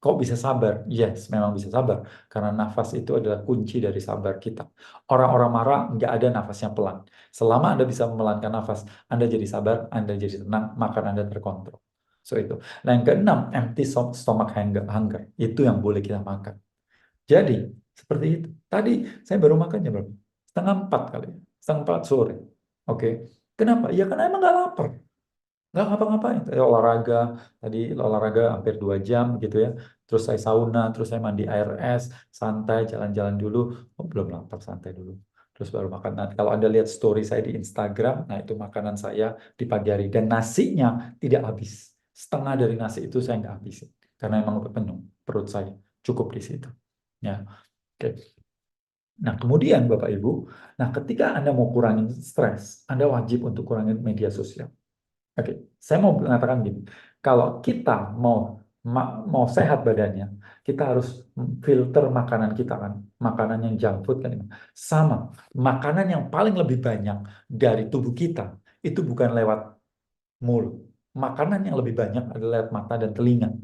Speaker 1: kok bisa sabar? Yes, memang bisa sabar. Karena nafas itu adalah kunci dari sabar kita. Orang-orang marah nggak ada nafasnya pelan. Selama Anda bisa memelankan nafas, Anda jadi sabar, Anda jadi tenang, makan Anda terkontrol. So itu. Nah yang keenam, empty stomach hunger. Itu yang boleh kita makan. Jadi, seperti itu. Tadi saya baru makan jam berapa? Setengah 4 kali. Setengah 4 sore. Oke. Kenapa? Ya karena emang nggak lapar. Nggak ngapa-ngapain. Saya olahraga, tadi olahraga hampir 2 jam gitu ya. Terus saya sauna, terus saya mandi air es, santai, jalan-jalan dulu. Oh, belum lapar, santai dulu. Terus baru makan. Nah, kalau Anda lihat story saya di Instagram, nah itu makanan saya di pagi hari. Dan nasinya tidak habis. Setengah dari nasi itu saya nggak habisin. Karena emang udah penuh perut saya. Cukup di situ. Ya, oke. Nah, kemudian Bapak Ibu, nah ketika Anda mau kurangin stres, Anda wajib untuk kurangin media sosial. Oke, saya mau mengatakan gini, kalau kita mau sehat badannya, kita harus filter makanan kita kan, makanan yang junk food kan, sama makanan yang paling lebih banyak dari tubuh kita itu bukan lewat mulut, makanan yang lebih banyak adalah lewat mata dan telinga.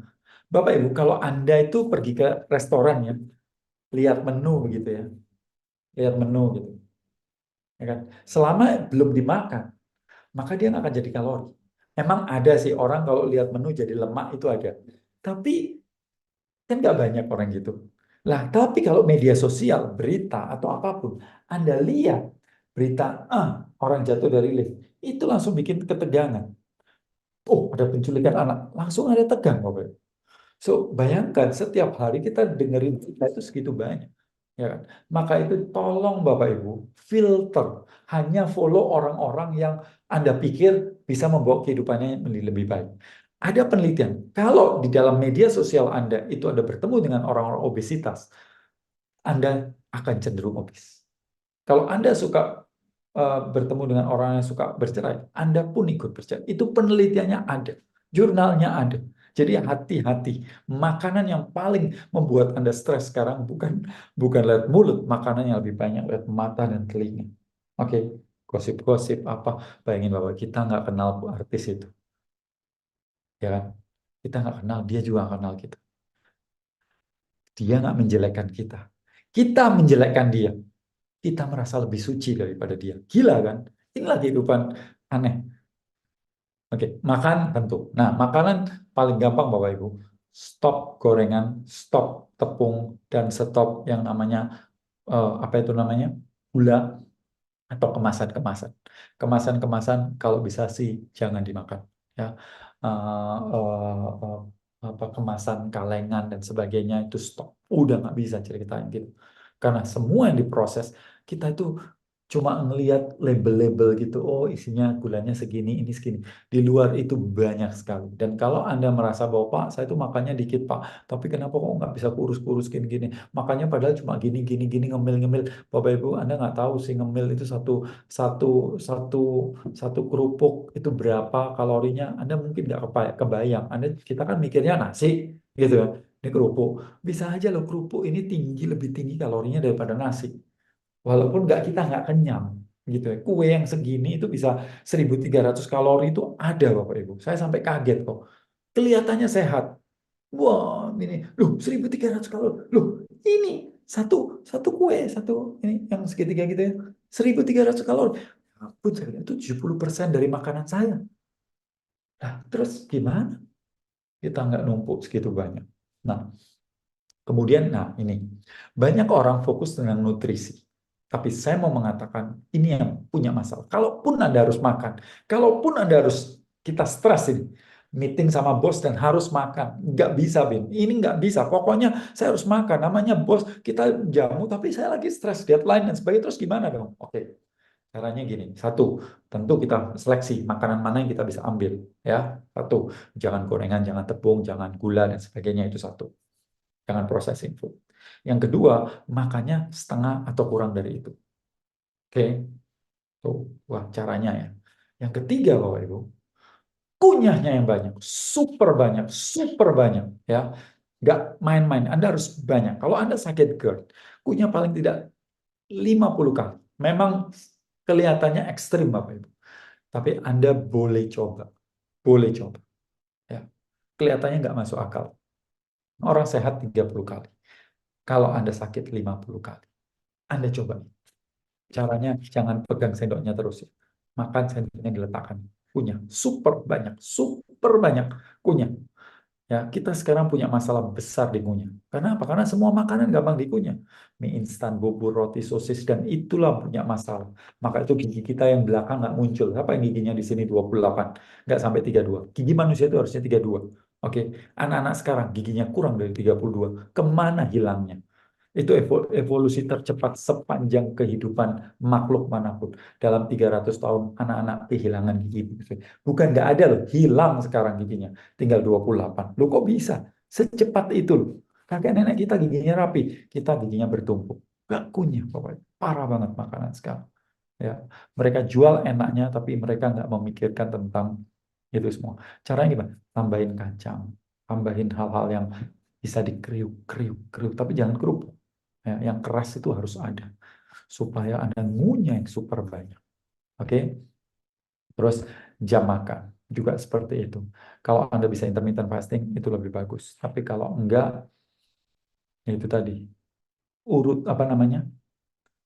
Speaker 1: Bapak Ibu, kalau Anda itu pergi ke restoran ya, lihat menu begitu ya, lihat menu gitu, ya kan, selama belum dimakan maka dia nggak akan jadi kalori. Emang ada sih orang kalau lihat menu jadi lemak itu ada. Tapi kan nggak banyak orang gitu. Lah, tapi kalau media sosial, berita atau apapun, Anda lihat berita, orang jatuh dari lift, itu langsung bikin ketegangan. Oh, ada penculikan anak, langsung ada tegang, Bapak. So, bayangkan setiap hari kita dengerin berita itu segitu banyak. Ya kan? Maka itu tolong Bapak Ibu, filter. Hanya follow orang-orang yang Anda pikir bisa membawa kehidupannya menjadi lebih baik. Ada penelitian, kalau di dalam media sosial Anda itu Anda bertemu dengan orang-orang obesitas, Anda akan cenderung obes. Kalau Anda suka bertemu dengan orang yang suka bercerai, Anda pun ikut bercerai. Itu penelitiannya ada, jurnalnya ada. Jadi hati-hati. Makanan yang paling membuat Anda stres sekarang bukan lewat mulut, makanan yang lebih banyak lewat mata dan telinga. Oke, gosip-gosip apa? Bayangin Bapak, kita nggak kenal artis itu, ya kan? Kita nggak kenal, dia juga nggak kenal kita. Dia nggak menjelekkan kita. Kita menjelekkan dia. Kita merasa lebih suci daripada dia. Gila kan? Inilah kehidupan aneh. Oke, makan tentu. Nah, makanan paling gampang Bapak Ibu. Stop gorengan, stop tepung, dan stop yang namanya, apa itu namanya? Gula atau kemasan-kemasan. Kemasan-kemasan kalau bisa sih jangan dimakan. Ya, apa kemasan kalengan dan sebagainya itu stop. Udah nggak bisa ceritain gitu. Karena semua yang diproses kita itu cuma ngelihat label-label gitu, oh isinya gulanya segini, ini segini. Di luar itu banyak sekali. Dan kalau Anda merasa bahwa Pak, saya itu makannya dikit Pak, tapi kenapa kok nggak bisa kurus-kurus gini-gini? Makanya padahal cuma gini-gini ngemil-ngemil. Bapak Ibu, Anda nggak tahu sih ngemil itu satu satu satu kerupuk itu berapa kalorinya? Anda mungkin nggak kebayang. Kita kan mikirnya nasi gitu ya. Ini kerupuk. Bisa aja loh kerupuk ini lebih tinggi kalorinya daripada nasi. Walaupun kita nggak kenyang gitu ya. Kue yang segini itu bisa 1.300 kalori itu ada Bapak Ibu. Saya sampai kaget kok. Kelihatannya sehat. Wah, ini loh 1.300 kalori. Loh, ini satu satu kue, satu ini yang segitiga gitu ya. 1.300 kalori. Ya ampun, saya bilang, itu 70% dari makanan saya. Nah, terus gimana? Kita nggak numpuk segitu banyak. Nah, kemudian, nah ini. Banyak orang fokus dengan nutrisi. Tapi saya mau mengatakan ini yang punya masalah. Kalaupun Anda harus makan, kalaupun Anda harus kita stres ini, meeting sama bos dan harus makan, nggak bisa, Bin. Ini nggak bisa. Pokoknya saya harus makan. Namanya bos, kita jamu, tapi saya lagi stres, deadline dan sebagainya. Terus gimana dong? Oke, caranya gini. Satu, tentu kita seleksi makanan mana yang kita bisa ambil. Ya, satu, jangan gorengan, jangan tepung, jangan gula dan sebagainya, itu satu. Jangan processing food. Yang kedua, makannya setengah atau kurang dari itu. Oke, tuh, wah caranya ya. Yang ketiga, Bapak Ibu, kunyahnya yang banyak, super banyak, ya. Nggak main-main, Anda harus banyak. Kalau Anda sakit GERD, kunyah paling tidak 50 kali. Memang kelihatannya ekstrim, Bapak Ibu. Tapi Anda boleh coba. Boleh coba. Ya. Kelihatannya nggak masuk akal. Orang sehat 30 kali. Kalau Anda sakit 50 kali. Anda coba. Caranya jangan pegang sendoknya terus ya. Makan sendoknya diletakkan. Kunyah. Super banyak kunyah. Ya, kita sekarang punya masalah besar di kunyah. Karena apa? Karena semua makanan gampang dikunyah. Mie instan, bubur, roti, sosis, dan itulah punya masalah. Maka itu gigi kita yang belakang nggak muncul. Apa yang giginya di sini 28? Nggak sampai 32. Gigi manusia itu harusnya 32. Oke, anak-anak sekarang giginya kurang dari 32. Kemana hilangnya? Itu evolusi tercepat sepanjang kehidupan makhluk manapun. Dalam 300 tahun anak-anak kehilangan gigi. Bukan nggak ada loh, hilang sekarang giginya. Tinggal 28. Loh kok bisa? Secepat itu loh. Kakek nenek kita giginya rapi, kita giginya bertumpuk. Gak kunyah pokoknya. Parah banget makanan sekarang. Ya, mereka jual enaknya, tapi mereka nggak memikirkan tentang itu semua. Caranya gimana? Tambahin kacang, tambahin hal-hal yang bisa dikriuk, tapi jangan kerupuk. Ya, yang keras itu harus ada supaya Anda ngunyah yang super banyak. Oke? Terus jam makan juga seperti itu. Kalau Anda bisa intermittent fasting itu lebih bagus. Tapi kalau enggak, ya itu tadi. Urut apa namanya?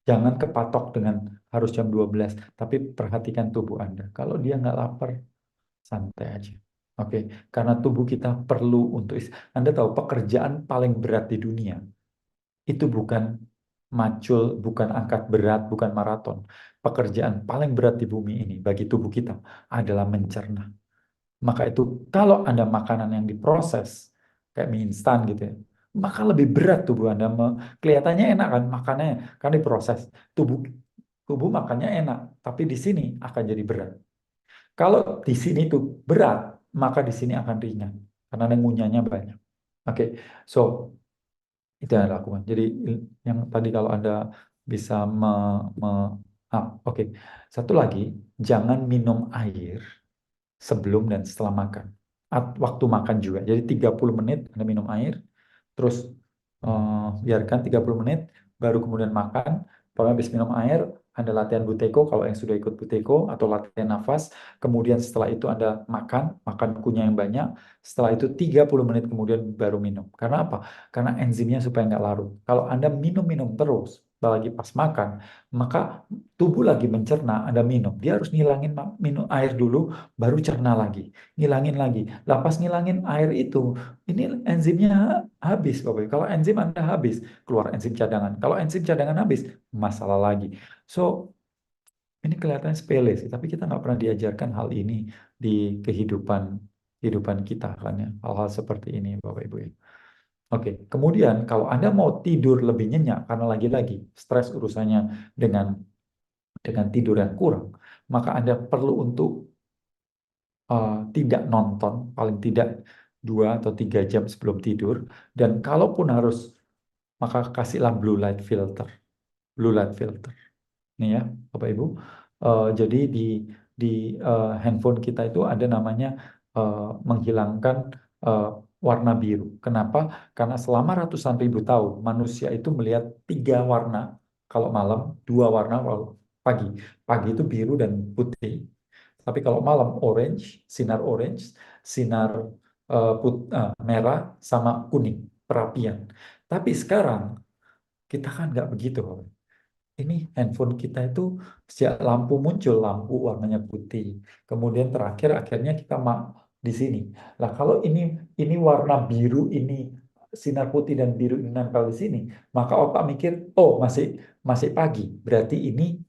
Speaker 1: Jangan kepatok dengan harus jam 12, tapi perhatikan tubuh Anda. Kalau dia nggak lapar, santai aja. Oke, karena tubuh kita perlu untuk Anda tahu pekerjaan paling berat di dunia itu bukan macul, bukan angkat berat, bukan maraton. Pekerjaan paling berat di bumi ini bagi tubuh kita adalah mencerna. Maka itu kalau Anda makanan yang diproses, kayak mie instan gitu ya, maka lebih berat tubuh Anda. Kelihatannya enak kan makannya, kan diproses. Tubuh tubuh makannya enak, tapi di sini akan jadi berat. Kalau di sini tuh berat, maka di sini akan ringan karena ngunyahnya banyak. Oke, so itu yang Anda lakukan. Jadi yang tadi kalau Anda bisa oke. Satu lagi, jangan minum air sebelum dan setelah makan. Waktu makan juga. Jadi 30 menit Anda minum air, terus biarkan 30 menit, baru kemudian makan. Pokoknya habis minum air, Anda latihan buteko kalau yang sudah ikut buteko, atau latihan nafas. Kemudian setelah itu Anda makan kunyah yang banyak. Setelah itu 30 menit kemudian baru minum. Karena apa? Karena enzimnya supaya nggak larut. Kalau Anda minum-minum terus, apalagi pas makan, maka tubuh lagi mencerna, Anda minum. Dia harus ngilangin minum air dulu, baru cerna lagi. Ngilangin lagi. Lah pas ngilangin air itu, ini enzimnya habis, Bapak Ibu. Kalau enzim Anda habis, keluar enzim cadangan. Kalau enzim cadangan habis, masalah lagi. So, ini kelihatan sepele sih, tapi kita nggak pernah diajarkan hal ini di kehidupan kehidupan kita kan ya. Hal-hal seperti ini, Bapak Ibu ya. Oke, kemudian kalau Anda mau tidur lebih nyenyak karena lagi-lagi stres urusannya dengan tidur yang kurang, maka Anda perlu untuk tidak nonton paling tidak 2 atau 3 jam sebelum tidur, dan kalaupun harus, maka kasihlah blue light filter. Blue light filter. Nih ya, Bapak Ibu. Jadi di handphone kita itu ada namanya menghilangkan eh, warna biru. Kenapa? Karena selama ratusan ribu tahun manusia itu melihat 3 warna kalau malam, 2 warna kalau pagi. Pagi itu biru dan putih. Tapi kalau malam orange, sinar merah sama kuning, perapian. Tapi sekarang kita kan nggak begitu, Bapak. Ini handphone kita itu sejak lampu muncul, lampu warnanya putih. Kemudian terakhir akhirnya kita di sini. Lah kalau ini warna biru ini sinar putih dan biru ini nempel di sini, maka otak mikir, oh masih masih pagi, berarti ini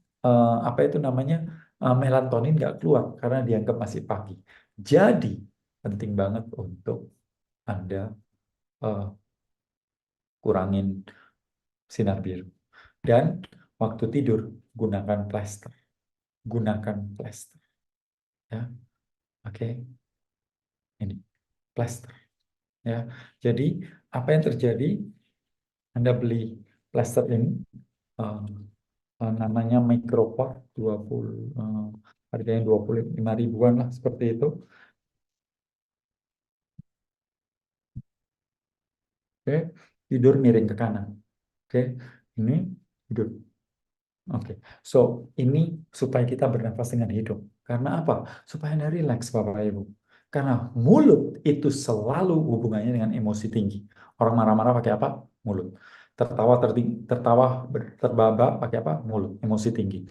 Speaker 1: apa itu namanya melatonin nggak keluar karena dianggap masih pagi. Jadi penting banget untuk Anda eh, kurangin sinar biru. Dan waktu tidur gunakan plester, gunakan plester, ya, oke, ini plester, ya. Jadi apa yang terjadi? Anda beli plester ini, eh, namanya Microport 20, harganya 25 ribuan lah seperti itu. Oke, tidur miring ke kanan. Oke, ini tidur. Oke, so ini supaya kita bernafas dengan hidung. Karena apa? Supaya Anda rileks, Bapak Ibu. Karena mulut itu selalu hubungannya dengan emosi tinggi. Orang marah-marah pakai apa? Mulut. Tertawa tertawa terbahak pakai apa? Mulut. Emosi tinggi.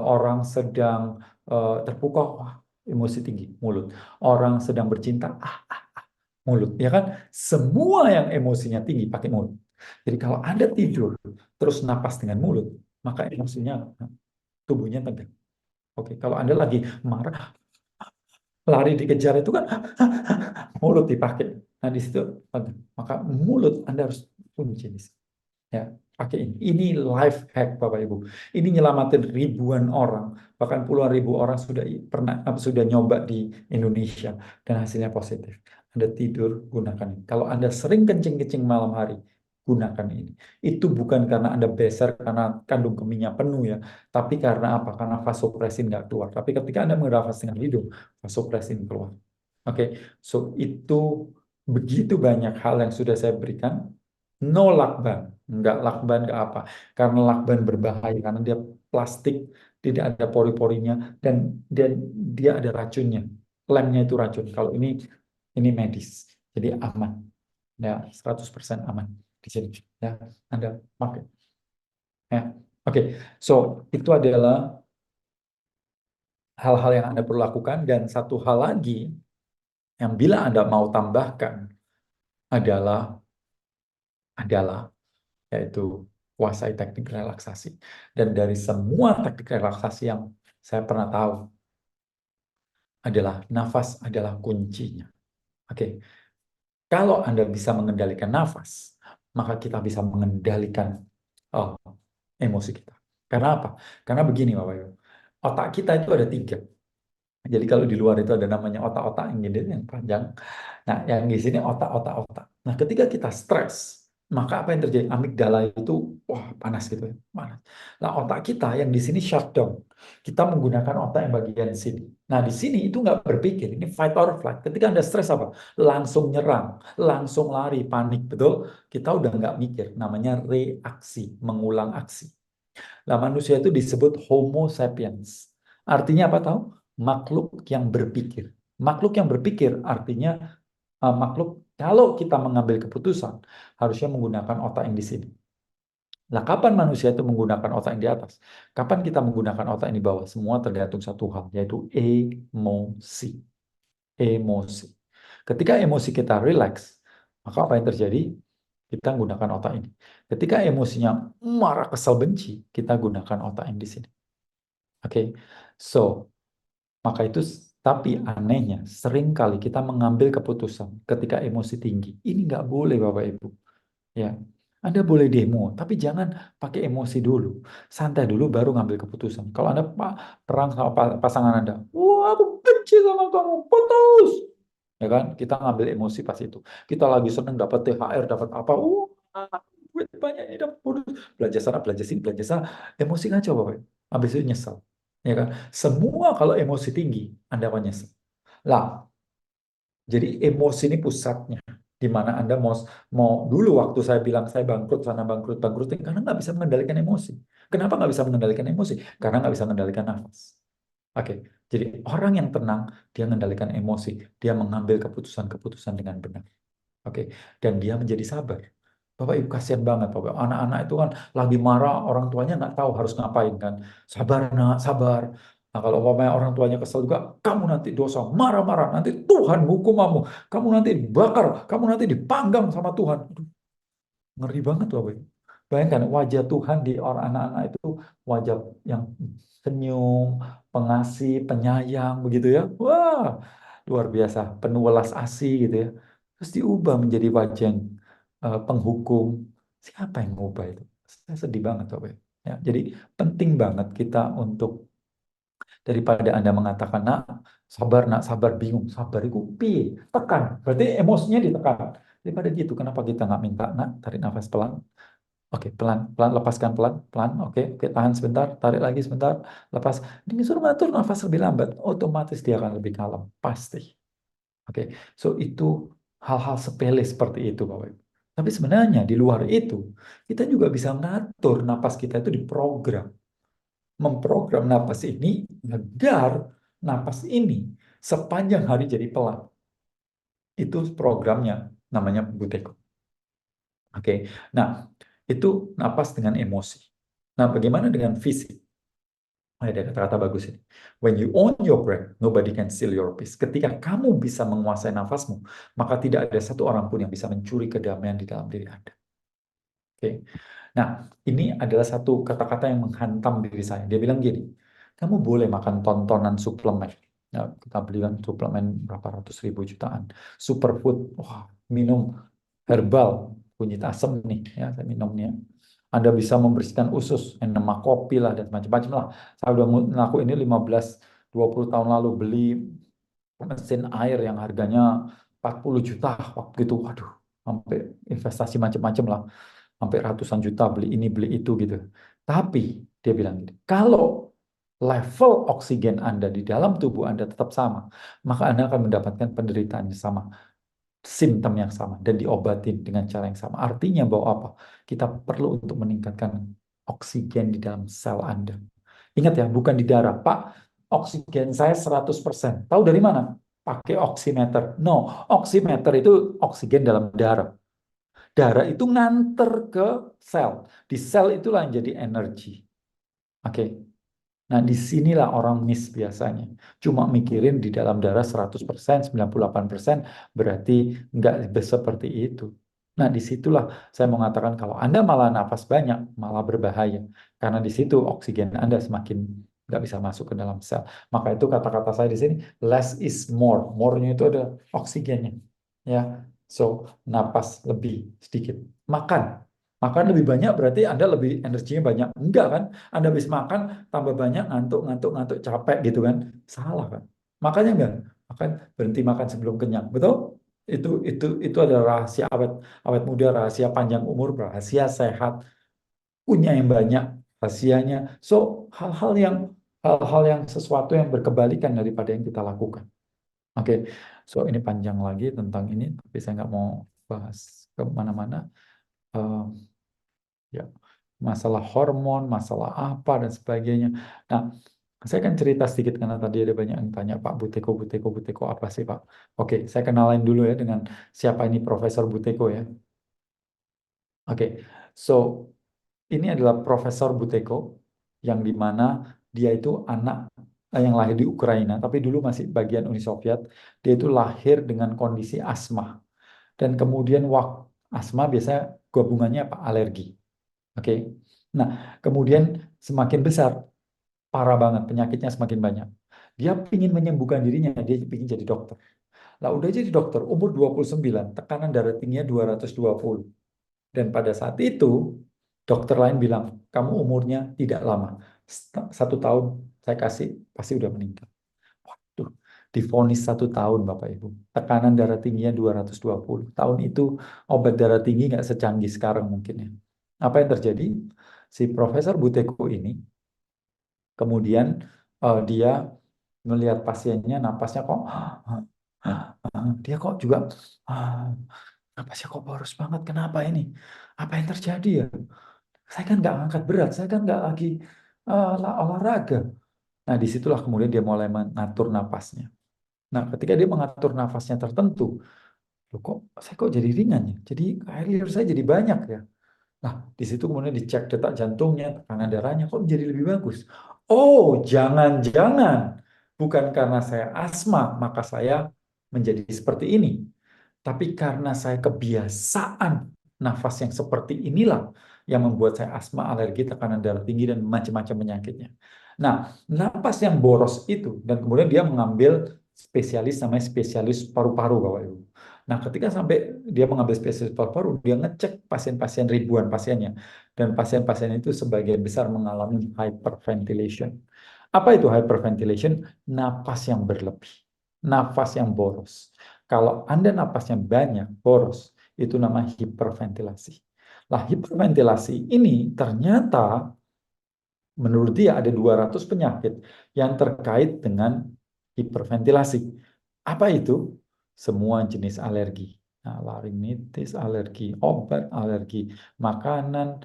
Speaker 1: Orang sedang terpukau, wah, emosi tinggi. Mulut. Orang sedang bercinta, mulut. Ya kan? Semua yang emosinya tinggi pakai mulut. Jadi kalau Anda tidur terus napas dengan mulut, maka emosinya, tubuhnya tegang. Oke, kalau Anda lagi marah, lari dikejar itu kan mulut dipakai. Nah, di situ maka mulut Anda harus kunci di situ. Ya, pakai ini. Ini life hack Bapak Ibu. Ini nyelamatin ribuan orang, bahkan puluhan ribu orang sudah nyoba di Indonesia dan hasilnya positif. Anda tidur, gunakan ini. Kalau Anda sering kencing-kencing malam hari, gunakan ini. Itu bukan karena Anda beser karena kandung kemihnya penuh ya, tapi karena apa? Karena vasopresin nggak keluar. Tapi ketika Anda bernafas dengan hidung, vasopresin keluar. Oke, so itu begitu banyak hal yang sudah saya berikan. No lakban, nggak lakban nggak apa, karena lakban berbahaya karena dia plastik, tidak ada pori-porinya dan dan dia ada racunnya, lemnya itu racun. Kalau ini medis, jadi aman, ya 100% aman di sini, ya Anda pakai, ya. Oke, so itu adalah hal-hal yang Anda perlu lakukan dan satu hal lagi yang bila Anda mau tambahkan adalah yaitu kuasai teknik relaksasi. Dan dari semua teknik relaksasi yang saya pernah tahu adalah nafas adalah kuncinya. Oke, kalau Anda bisa mengendalikan nafas, maka kita bisa mengendalikan oh, emosi kita. Karena apa? Karena begini Bapak Ibu, otak kita itu ada 3. Jadi kalau di luar itu ada namanya otak-otak yang gede, yang panjang. Nah, yang di sini otak-otak-otak. Nah, ketika kita stres, maka apa yang terjadi? Amigdala itu, wah, panas gitu ya, panas. Nah, otak kita yang di sini shutdown. Kita menggunakan otak yang bagian sini. Nah, di sini itu nggak berpikir. Ini fight or flight. Ketika Anda stres apa? Langsung nyerang, langsung lari, panik, betul? Kita udah nggak mikir. Namanya reaksi, mengulang aksi. Nah, manusia itu disebut Homo sapiens. Artinya apa tahu? Makhluk yang berpikir. Makhluk yang berpikir artinya makhluk kalau kita mengambil keputusan harusnya menggunakan otak yang di sini. Nah, kapan manusia itu menggunakan otak yang di atas? Kapan kita menggunakan otak yang di bawah? Semua tergantung satu hal, yaitu emosi. Emosi. Ketika emosi kita relax, maka apa yang terjadi? Kita menggunakan otak ini. Ketika emosinya marah, kesal, benci, kita gunakan otak yang di sini. Oke, so maka itu, tapi anehnya sering kali kita mengambil keputusan ketika emosi tinggi. Ini nggak boleh Bapak Ibu. Ya, Anda boleh demo, tapi jangan pakai emosi dulu. Santai dulu baru ngambil keputusan. Kalau Anda perang sama pasangan Anda, wah aku benci sama kamu, putus. Ya kan? Kita ngambil emosi pas itu. Kita lagi seneng dapat THR, dapat apa? Duit banyak ini dapat bonus. Belanja sana, belanja sini, belanja sana. Emosi ngaco Bapak. Habis itu nyesel. Ya kan? Semua kalau emosi tinggi, Anda akan nyesel. Lah, jadi emosi ini pusatnya, di mana Anda mau dulu waktu saya bilang saya bangkrut sana bangkrut bangkrut karena nggak bisa mengendalikan emosi. Kenapa nggak bisa mengendalikan emosi? Karena nggak bisa mengendalikan nafas. Oke, jadi orang yang tenang dia mengendalikan emosi, dia mengambil keputusan-keputusan dengan benar. Oke, dan dia menjadi sabar. Bapak Ibu kasihan banget, Bapak. Anak-anak itu kan lagi marah, orang tuanya nggak tahu harus ngapain kan. Sabar nak, sabar. Nah, kalau umpamanya orang tuanya kesel juga, kamu nanti dosa, marah-marah, nanti Tuhan hukum kamu nanti dibakar, kamu nanti dipanggang sama Tuhan. Aduh, ngeri banget loh, Boy. Bayangkan wajah Tuhan di orang anak-anak itu wajah yang senyum, pengasih, penyayang begitu ya. Wah, luar biasa, penuh welas asih gitu ya. Terus diubah menjadi wajah yang penghukum. Siapa yang ngubah itu? Saya sedih banget, Boy. Ya, jadi penting banget kita untuk daripada Anda mengatakan, nak, sabar, bingung, sabar itu tekan, berarti emosinya ditekan. Daripada gitu, kenapa kita nggak minta, nak, tarik nafas pelan, oke, pelan, pelan, lepaskan pelan, pelan, oke, oke, tahan sebentar, tarik lagi sebentar, lepas. Ini suruh ngatur nafas lebih lambat, otomatis dia akan lebih kalem, pasti. Oke, so itu hal-hal sepele seperti itu, Bapak Ibu. Tapi sebenarnya di luar itu, kita juga bisa ngatur napas kita itu diprogram memprogram napas ini agar napas ini sepanjang hari jadi pelan. Itu programnya, namanya Buteyko. Oke, nah itu napas dengan emosi. Nah, bagaimana dengan fisik? Ada kata-kata bagus ini. When you own your breath, nobody can steal your peace. Ketika kamu bisa menguasai nafasmu, maka tidak ada satu orang pun yang bisa mencuri kedamaian di dalam diri Anda. Oke. Nah, ini adalah satu kata-kata yang menghantam diri saya. Dia bilang gini, kamu boleh makan tontonan suplemen. Ya, kita beli kan suplemen berapa ratus ribu jutaan. Superfood, wah, minum herbal, kunyit asem nih, ya, saya minumnya. Anda bisa membersihkan usus, enema kopi lah, dan macam-macam lah. Saya udah ngelaku ini 15-20 tahun lalu, beli mesin air yang harganya 40 juta waktu itu. Waduh, sampai investasi macam-macam lah sampai ratusan juta beli ini beli itu gitu. Tapi dia bilang gini, kalau level oksigen Anda di dalam tubuh Anda tetap sama, maka Anda akan mendapatkan penderitaan yang sama, simptom yang sama, dan diobatin dengan cara yang sama. Artinya bahwa apa? Kita perlu untuk meningkatkan oksigen di dalam sel Anda. Ingat ya, bukan di darah. Pak, oksigen saya 100%. Tahu dari mana? Pakai oximeter. No, oximeter itu oksigen dalam darah. Darah itu nganter ke sel. Di sel itulah yang jadi energi. Oke. Nah, disinilah orang miss biasanya. Cuma mikirin di dalam darah 100%, 98% berarti nggak seperti itu. Nah, disitulah saya mengatakan kalau Anda malah nafas banyak, malah berbahaya. Karena di situ oksigen Anda semakin nggak bisa masuk ke dalam sel. Maka itu kata-kata saya di sini, less is more. More-nya itu ada oksigennya. Ya, so napas lebih sedikit. Makan. Makan lebih banyak berarti Anda lebih energinya banyak. Enggak kan? Anda habis makan tambah banyak ngantuk ngantuk ngantuk capek gitu kan? Salah kan? Makanya enggak. Makan berhenti makan sebelum kenyang. Betul? Itu adalah rahasia awet awet muda, rahasia panjang umur, rahasia sehat, punya yang banyak rahasianya. So hal-hal yang sesuatu yang berkebalikan daripada yang kita lakukan. Oke, so ini panjang lagi tentang ini, tapi saya nggak mau bahas ke mana-mana. Eh, ya, masalah hormon, masalah apa dan sebagainya. Nah, saya kan cerita sedikit karena tadi ada banyak yang tanya Pak Buteko, Buteko, Buteko apa sih Pak? Oke, saya kenalin dulu ya dengan siapa ini Profesor Buteko ya. Oke, so ini adalah Profesor Buteko yang dimana dia itu anak yang lahir di Ukraina, tapi dulu masih bagian Uni Soviet. Dia itu lahir dengan kondisi asma dan kemudian asma biasanya gabungannya apa? Alergi. Oke. Nah, kemudian semakin besar, parah banget, penyakitnya semakin banyak. Dia ingin menyembuhkan dirinya, dia ingin jadi dokter. Lah udah jadi dokter, umur 29, tekanan darah tingginya 220. Dan pada saat itu, dokter lain bilang, kamu umurnya tidak lama. 1 tahun saya kasih, pasti udah meninggal. Waduh, divonis 1 tahun Bapak Ibu. Tekanan darah tingginya 220. Tahun itu obat darah tinggi nggak secanggih sekarang mungkin ya. Apa yang terjadi? Si Profesor Buteko ini kemudian dia melihat pasiennya napasnya kok dia kok juga napasnya kok boros banget. Kenapa ini? Apa yang terjadi ya? Saya kan nggak angkat berat, saya kan nggak lagi olahraga. Nah, disitulah kemudian dia mulai mengatur napasnya. Nah, ketika dia mengatur nafasnya tertentu, loh kok saya kok jadi ringan ya? Jadi air liur saya jadi banyak ya. Nah, di situ kemudian dicek detak jantungnya, tekanan darahnya kok jadi lebih bagus. Oh, jangan-jangan bukan karena saya asma, maka saya menjadi seperti ini. Tapi karena saya kebiasaan nafas yang seperti inilah yang membuat saya asma, alergi, tekanan darah tinggi, dan macam-macam penyakitnya. Nah, napas yang boros itu, dan kemudian dia mengambil spesialis, namanya spesialis paru-paru, Bapak Ibu. Nah, ketika sampai dia mengambil spesialis paru-paru, dia ngecek pasien-pasien, ribuan pasiennya. Dan pasien-pasien itu sebagian besar mengalami hyperventilation. Apa itu hyperventilation? Napas yang berlebih, nafas yang boros. Kalau Anda napasnya banyak, boros, itu namanya hiperventilasi. Nah, hiperventilasi ini ternyata menurut dia ada 200 penyakit yang terkait dengan hiperventilasi. Apa itu? Semua jenis alergi. Nah, laringitis, alergi obat, alergi makanan,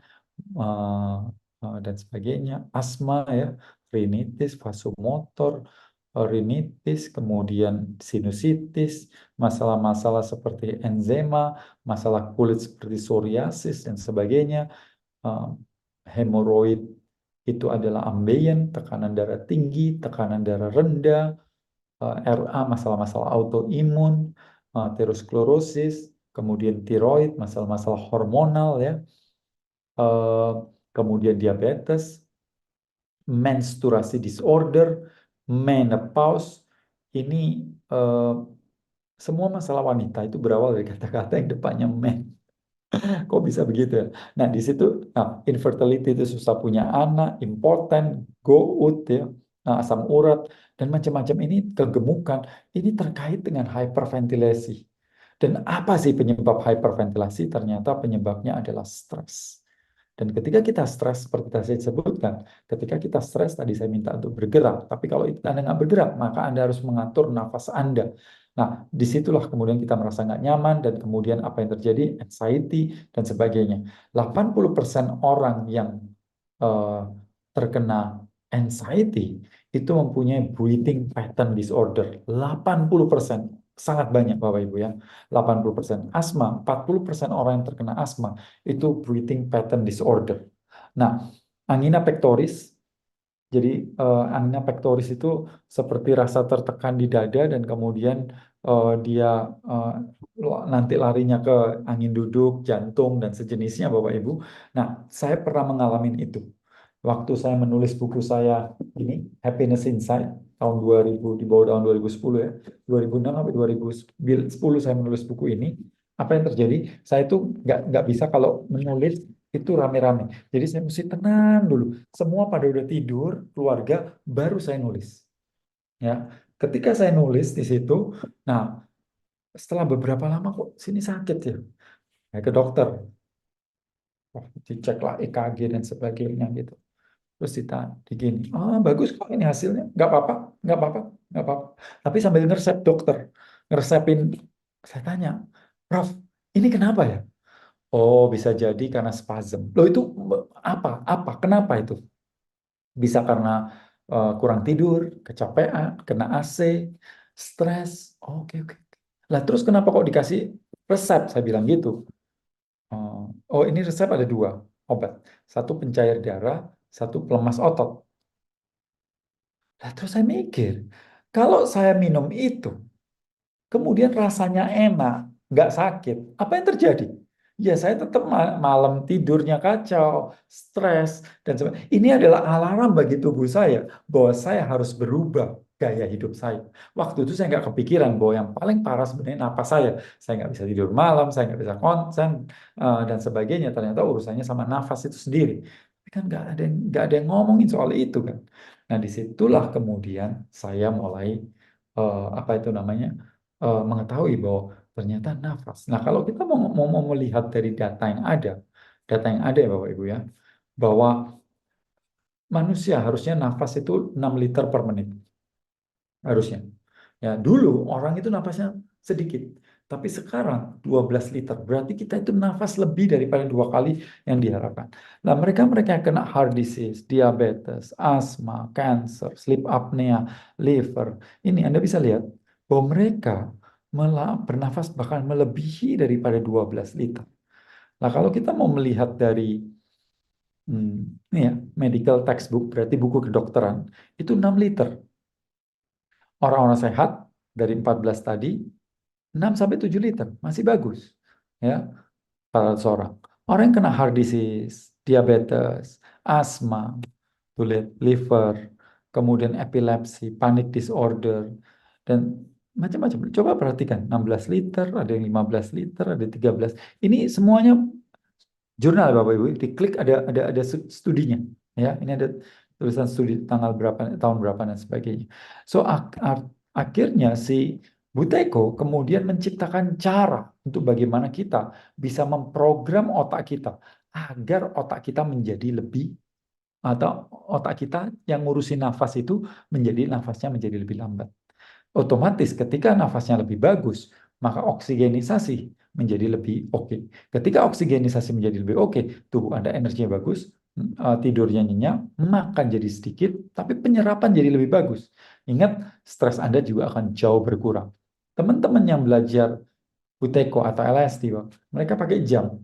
Speaker 1: eh, dan sebagainya, asma ya, rinitis, vasomotor, rinitis, kemudian sinusitis, masalah-masalah seperti enzema, masalah kulit seperti psoriasis dan sebagainya, eh, hemoroid itu adalah ambeien, tekanan darah tinggi, tekanan darah rendah, RA, masalah-masalah autoimun, aterosklerosis, kemudian tiroid, masalah-masalah hormonal ya, eh, kemudian diabetes, menstruasi disorder, menopause. Ini eh, semua masalah wanita itu berawal dari kata-kata yang depannya men. Kok bisa begitu ya? Nah, di situ infertility itu susah punya anak, impoten, gout ya, asam urat dan macam-macam ini, kegemukan. Ini terkait dengan hyperventilasi. Dan apa sih penyebab hyperventilasi? Ternyata penyebabnya adalah stres. Dan ketika kita stres, seperti tadi saya sebutkan, ketika kita stres, tadi saya minta untuk bergerak. Tapi kalau itu Anda nggak bergerak, maka Anda harus mengatur nafas Anda. Nah, disitulah kemudian kita merasa nggak nyaman, dan kemudian apa yang terjadi? Anxiety, dan sebagainya. 80% orang yang eh, terkena anxiety itu mempunyai breathing pattern disorder. 80%. Sangat banyak Bapak Ibu ya. 80%. Asma, 40% orang yang terkena asma itu breathing pattern disorder. Nah, angina pectoris, jadi angina pectoris itu seperti rasa tertekan di dada, dan kemudian dia eh, nanti larinya ke angin duduk, jantung, dan sejenisnya Bapak Ibu. Nah, saya pernah mengalami itu. Waktu saya menulis buku saya ini, Happiness Inside, tahun 2000, di bawah tahun 2010 ya. 2006 sampai 2010 saya menulis buku ini. Apa yang terjadi? Saya tuh nggak bisa kalau menulis itu rame-rame. Jadi saya mesti tenang dulu. Semua pada udah tidur, keluarga, baru saya nulis. Ya, ketika saya nulis di situ, nah setelah beberapa lama kok sini sakit ya, ke dokter, oh, dicek lah EKG dan sebagainya gitu. Terus digini, bagus kok ini hasilnya, nggak apa-apa, nggak apa-apa, nggak apa-apa. Tapi sambil ngeresep dokter, ngeresepin, saya tanya, Prof, ini kenapa ya? Oh, bisa jadi karena spasm. Loh itu apa? Apa? Kenapa itu? Bisa karena kurang tidur, kecapean, kena AC, stres. Oke, oke. Lah terus kenapa kok dikasih resep? Saya bilang gitu. Oh, ini resep ada dua obat. Satu pencair darah, satu pelemas otot. Lah terus saya mikir, kalau saya minum itu, kemudian rasanya enak, nggak sakit. Apa yang terjadi? Ya saya tetap malam tidurnya kacau, stres, dan sebagainya. Ini adalah alarm bagi tubuh saya bahwa saya harus berubah gaya hidup saya. Waktu itu saya nggak kepikiran bahwa yang paling parah sebenarnya napas saya. Saya nggak bisa tidur malam, saya nggak bisa konsen, dan sebagainya. Ternyata urusannya sama nafas itu sendiri. Tapi kan nggak ada yang ngomongin soal itu kan. Nah disitulah kemudian saya mulai apa itu namanya, mengetahui bahwa ternyata nafas. Nah, kalau kita mau melihat dari data yang ada ya Bapak Ibu ya, bahwa manusia harusnya nafas itu 6 liter per menit, harusnya. Ya, dulu orang itu nafasnya sedikit, tapi sekarang 12 liter. Berarti kita itu nafas lebih daripada 2 kali yang diharapkan. Nah, mereka-mereka yang kena heart disease, diabetes, asma, cancer, sleep apnea, liver, ini Anda bisa lihat bahwa mereka bernafas bahkan melebihi daripada 12 liter. Nah, kalau kita mau melihat dari Ini ya, medical textbook, berarti buku kedokteran, itu 6 liter. Orang-orang sehat dari 14 tadi, 6 sampai 7 liter, masih bagus. Ya, 400 orang. Orang yang kena heart disease, diabetes, asma, tulit, liver, kemudian epilepsi, panic disorder, dan macam-macam. Coba perhatikan, 16 liter, ada yang 15 liter, ada 13. Ini semuanya jurnal Bapak Ibu, diklik ada studinya. Ya, ini ada tulisan studi tanggal berapa, tahun berapa dan sebagainya. So akhirnya si Buteyko kemudian menciptakan cara untuk bagaimana kita bisa memprogram otak kita agar otak kita menjadi lebih, atau otak kita yang ngurusin nafas itu menjadi nafasnya menjadi lebih lambat. Otomatis ketika nafasnya lebih bagus, maka oksigenisasi menjadi lebih oke. Ketika oksigenisasi menjadi lebih oke, tubuh Anda energinya bagus, tidurnya nyenyak, makan jadi sedikit, tapi penyerapan jadi lebih bagus. Ingat, stres Anda juga akan jauh berkurang. Teman-teman yang belajar Buteyko atau LSD, mereka pakai jam.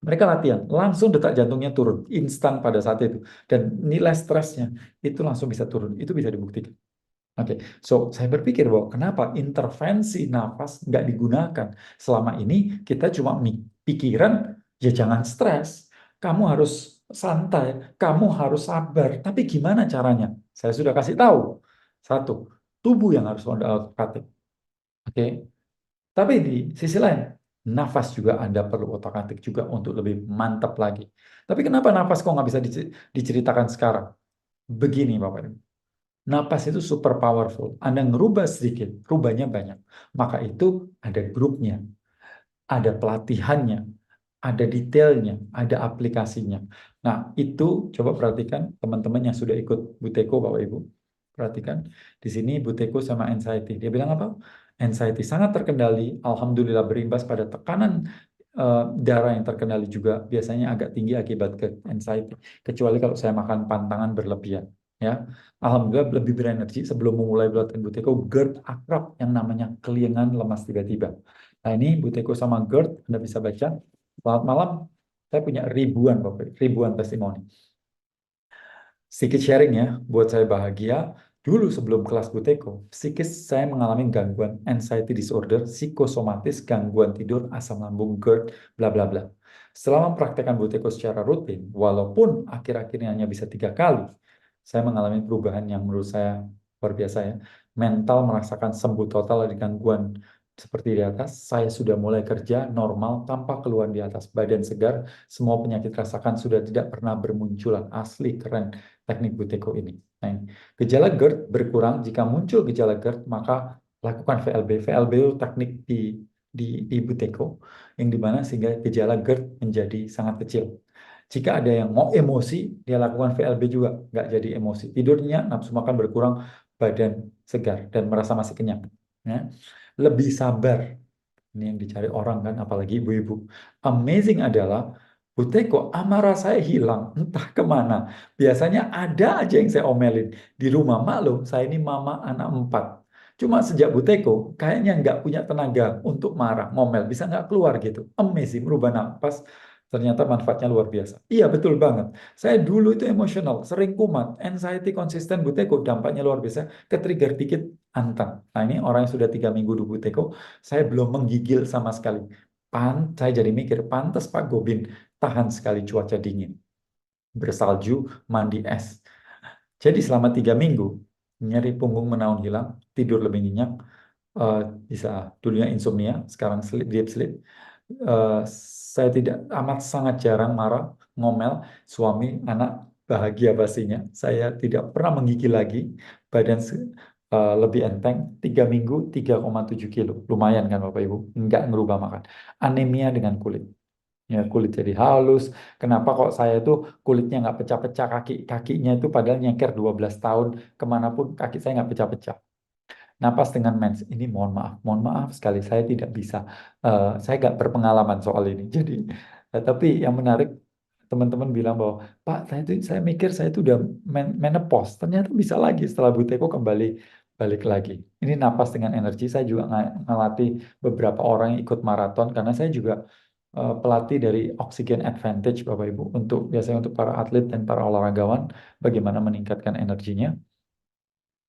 Speaker 1: Mereka latihan, langsung detak jantungnya turun, instan pada saat itu. Dan nilai stresnya itu langsung bisa turun, itu bisa dibuktikan. Oke, so saya berpikir bahwa kenapa intervensi nafas nggak digunakan? Selama ini kita cuma pikiran, ya jangan stres, kamu harus santai, kamu harus sabar. Tapi gimana caranya? Saya sudah kasih tahu. Satu, tubuh yang harus Anda otak-atik. Oke, tapi di sisi lain, nafas juga Anda perlu otak-atik juga untuk lebih mantap lagi. Tapi kenapa nafas kok nggak bisa diceritakan sekarang? Begini Bapak Ibu. Napas itu super powerful. Anda ngerubah sedikit, rubahnya banyak. Maka itu ada grupnya, ada pelatihannya, ada detailnya, ada aplikasinya. Nah, itu coba perhatikan teman-teman yang sudah ikut Buteyko, Bapak Ibu. Perhatikan, di sini Buteyko sama anxiety. Dia bilang apa? Anxiety sangat terkendali, alhamdulillah berimbas pada tekanan darah yang terkendali juga biasanya agak tinggi akibat ke anxiety. Kecuali kalau saya makan pantangan berlebihan. Ya, alhamdulillah lebih berenergi sebelum memulai pelatihan Buteyko. GERD akrab yang namanya kelingan lemas tiba-tiba. Nah ini Buteyko sama GERD, Anda bisa baca. Selamat malam, saya punya ribuan Bapak, ribuan testimoni. Sedikit sharing ya, buat saya bahagia. Dulu sebelum kelas Buteyko, psikis saya mengalami gangguan anxiety disorder, psikosomatis, gangguan tidur, asam lambung, GERD, bla bla bla. Selama mempraktekkan Buteyko secara rutin, walaupun akhir-akhirnya hanya bisa 3 kali, saya mengalami perubahan yang menurut saya luar biasa ya. Mental merasakan sembuh total dari gangguan seperti di atas. Saya sudah mulai kerja normal tanpa keluhan di atas, badan segar, semua penyakit rasakan sudah tidak pernah bermunculan. Asli keren teknik Buteyko ini. Nah, gejala GERD berkurang. Jika muncul gejala GERD, maka lakukan VLB. VLB itu teknik di Buteyko, yang dimana sehingga gejala GERD menjadi sangat kecil. Jika ada yang mau emosi, dia lakukan VLB juga, nggak jadi emosi. Tidurnya, nafsu makan berkurang, badan segar, dan merasa masih kenyang. Ya. Lebih sabar. Ini yang dicari orang kan, apalagi ibu-ibu. Amazing adalah, Buteyko, amarah saya hilang, entah kemana. Biasanya ada aja yang saya omelin. Di rumah, maklum, saya ini mama anak 4. Cuma sejak Buteyko, kayaknya nggak punya tenaga untuk marah, ngomel, bisa nggak keluar gitu. Amazing, merubah nafas, ternyata manfaatnya luar biasa. Iya, betul banget. Saya dulu itu emosional, sering kumat, anxiety konsisten Buteyko, dampaknya luar biasa, ke-trigger dikit, antang. Nah ini orang yang sudah 3 minggu di Buteyko, saya belum menggigil sama sekali. Saya jadi mikir, pantas Pak Gobin tahan sekali cuaca dingin, bersalju, mandi es. Jadi selama 3 minggu, nyeri punggung menaun hilang, tidur lebih nyenyak, eh, bisa dulunya insomnia, sekarang deep sleep. Eh, saya tidak amat sangat jarang marah, ngomel, suami, anak bahagia pastinya. Saya tidak pernah menggigil lagi, badan lebih enteng, 3 minggu 3,7 kilo. Lumayan kan Bapak Ibu, nggak ngerubah makan. Anemia dengan kulit. Ya, kulit jadi halus. Kenapa kok saya itu kulitnya nggak pecah-pecah, kakinya itu padahal nyengker 12 tahun, kemanapun kaki saya nggak pecah-pecah. Napas dengan mens, ini mohon maaf sekali, saya tidak bisa, saya nggak berpengalaman soal ini. Jadi, tapi yang menarik, teman-teman bilang bahwa, Pak, saya mikir saya itu udah menopause, ternyata bisa lagi setelah Buteyko kembali balik lagi. Ini napas dengan energi, saya juga ngelatih beberapa orang yang ikut maraton, karena saya juga pelatih dari Oxygen Advantage Bapak Ibu untuk biasanya untuk para atlet dan para olahragawan bagaimana meningkatkan energinya.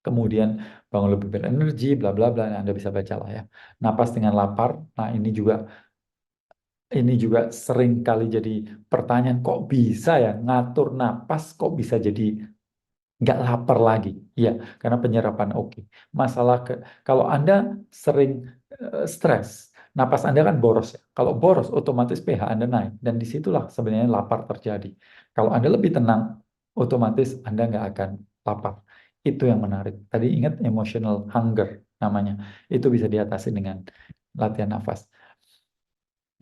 Speaker 1: Kemudian bangun lebih berenergi, bla bla bla. Nah, Anda bisa baca lah ya. Napas dengan lapar. Nah, ini juga sering kali jadi pertanyaan, kok bisa ya ngatur napas, kok bisa jadi nggak lapar lagi? Iya, karena penyerapan oke. Masalah kalau Anda sering stres, napas Anda kan boros ya. Kalau boros, otomatis pH Anda naik. Dan disitulah sebenarnya lapar terjadi. Kalau Anda lebih tenang, otomatis Anda nggak akan lapar. Itu yang menarik. Tadi ingat emotional hunger namanya. Itu bisa diatasi dengan latihan nafas.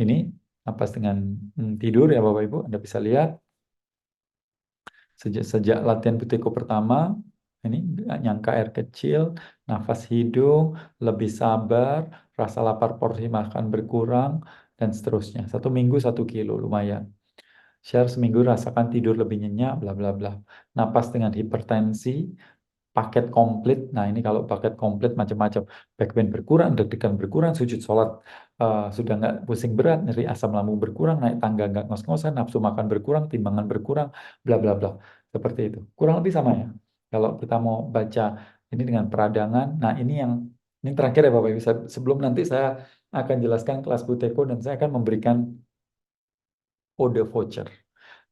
Speaker 1: Ini napas dengan tidur ya Bapak Ibu. Anda bisa lihat sejak latihan buteko pertama, ini nggak nyangka air kecil, nafas hidung, lebih sabar, rasa lapar porsi makan berkurang, dan seterusnya. 1 minggu 1 kilo, lumayan. Share seminggu rasakan tidur lebih nyenyak, bla bla bla. Napas dengan hipertensi, paket komplit. Nah, ini kalau paket komplit macam-macam. Back pain berkurang, deg-degan berkurang, sujud sholat sudah nggak pusing berat, nyeri asam lambung berkurang, naik tangga nggak ngos-ngosan, nafsu makan berkurang, timbangan berkurang, bla bla bla. Seperti itu. Kurang lebih sama ya. Kalau kita mau baca ini dengan peradangan, nah ini terakhir ya Bapak Ibu. Sebelum nanti saya akan jelaskan kelas Buteko dan saya akan memberikan kode voucher.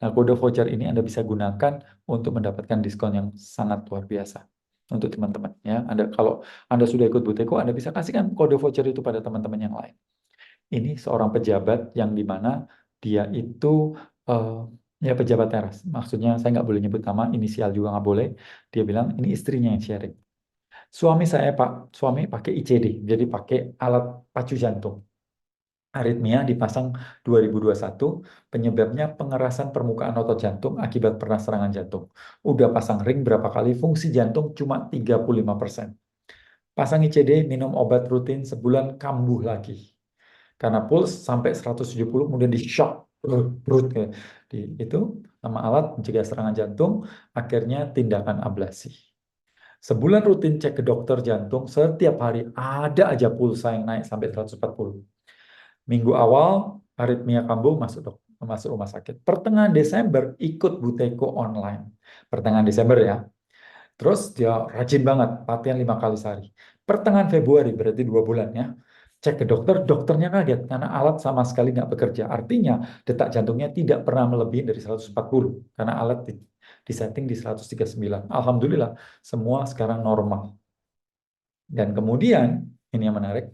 Speaker 1: Nah, kode voucher ini Anda bisa gunakan untuk mendapatkan diskon yang sangat luar biasa untuk teman-teman ya. Kalau Anda sudah ikut Buteko, Anda bisa kasihkan kode voucher itu pada teman-teman yang lain. Ini seorang pejabat yang dimana dia itu eh, ya pejabat teras. Maksudnya saya nggak boleh nyebut nama, inisial juga nggak boleh. Dia bilang ini istrinya yang sharing. Suami pakai ICD, jadi pakai alat pacu jantung. Aritmia dipasang 2021, penyebabnya pengerasan permukaan otot jantung akibat pernah serangan jantung. Udah pasang ring berapa kali, fungsi jantung cuma 35%. Pasang ICD, minum obat rutin sebulan, kambuh lagi. Karena puls sampai 170, kemudian di shock, brut, itu sama alat mencegah serangan jantung, akhirnya tindakan ablasi. Sebulan rutin cek ke dokter jantung, setiap hari ada aja pulsa yang naik sampai 140. Minggu awal aritmia kambuh masuk rumah sakit. Pertengahan Desember ikut Buteko online. Pertengahan Desember ya. Terus dia rajin banget, latihan 5 kali sehari. Pertengahan Februari berarti 2 bulan ya. Cek ke dokter, dokternya kaget karena alat sama sekali nggak bekerja. Artinya detak jantungnya tidak pernah melebihi dari 140 karena alat disetting di 139. Alhamdulillah semua sekarang normal. Dan kemudian, ini yang menarik,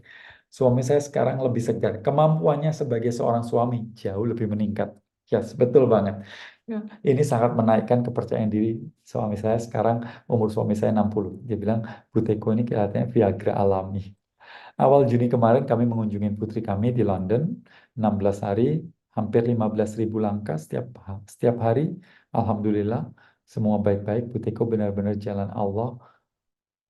Speaker 1: suami saya sekarang lebih segar. Kemampuannya sebagai seorang suami jauh lebih meningkat. Yes, betul banget. Ya. Ini sangat menaikkan kepercayaan diri suami saya sekarang, umur suami saya 60. Dia bilang, Buteko ini kelihatannya Viagra alami. Awal Juni kemarin kami mengunjungi putri kami di London, 16 hari, hampir 15.000 langkah setiap hari. Alhamdulillah, semua baik-baik. Buteko benar-benar jalan Allah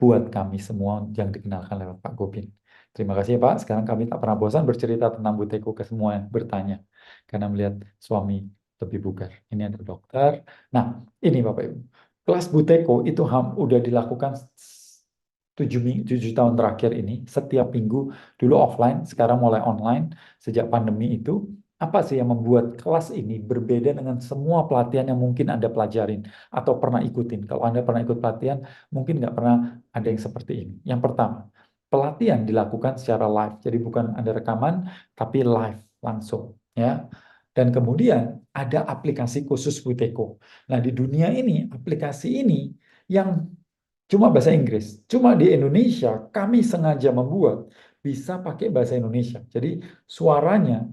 Speaker 1: buat kami semua yang dikenalkan lewat Pak Gopin. Terima kasih ya Pak. Sekarang kami tak pernah bosan bercerita tentang Buteko ke semua yang bertanya. Karena melihat suami lebih bugar. Ini ada dokter. Nah, ini Bapak Ibu. Kelas Buteko itu udah dilakukan 7 tahun terakhir ini. Setiap minggu, dulu offline, sekarang mulai online. Sejak pandemi itu, apa sih yang membuat kelas ini berbeda dengan semua pelatihan yang mungkin Anda pelajarin atau pernah ikutin? Kalau Anda pernah ikut pelatihan, mungkin nggak pernah ada yang seperti ini. Yang pertama, pelatihan dilakukan secara live. Jadi bukan Anda rekaman, tapi live langsung. Ya. Dan kemudian ada aplikasi khusus Wuteko. Nah, di dunia ini, aplikasi ini yang cuma bahasa Inggris. Cuma di Indonesia, kami sengaja membuat bisa pakai bahasa Indonesia. Jadi suaranya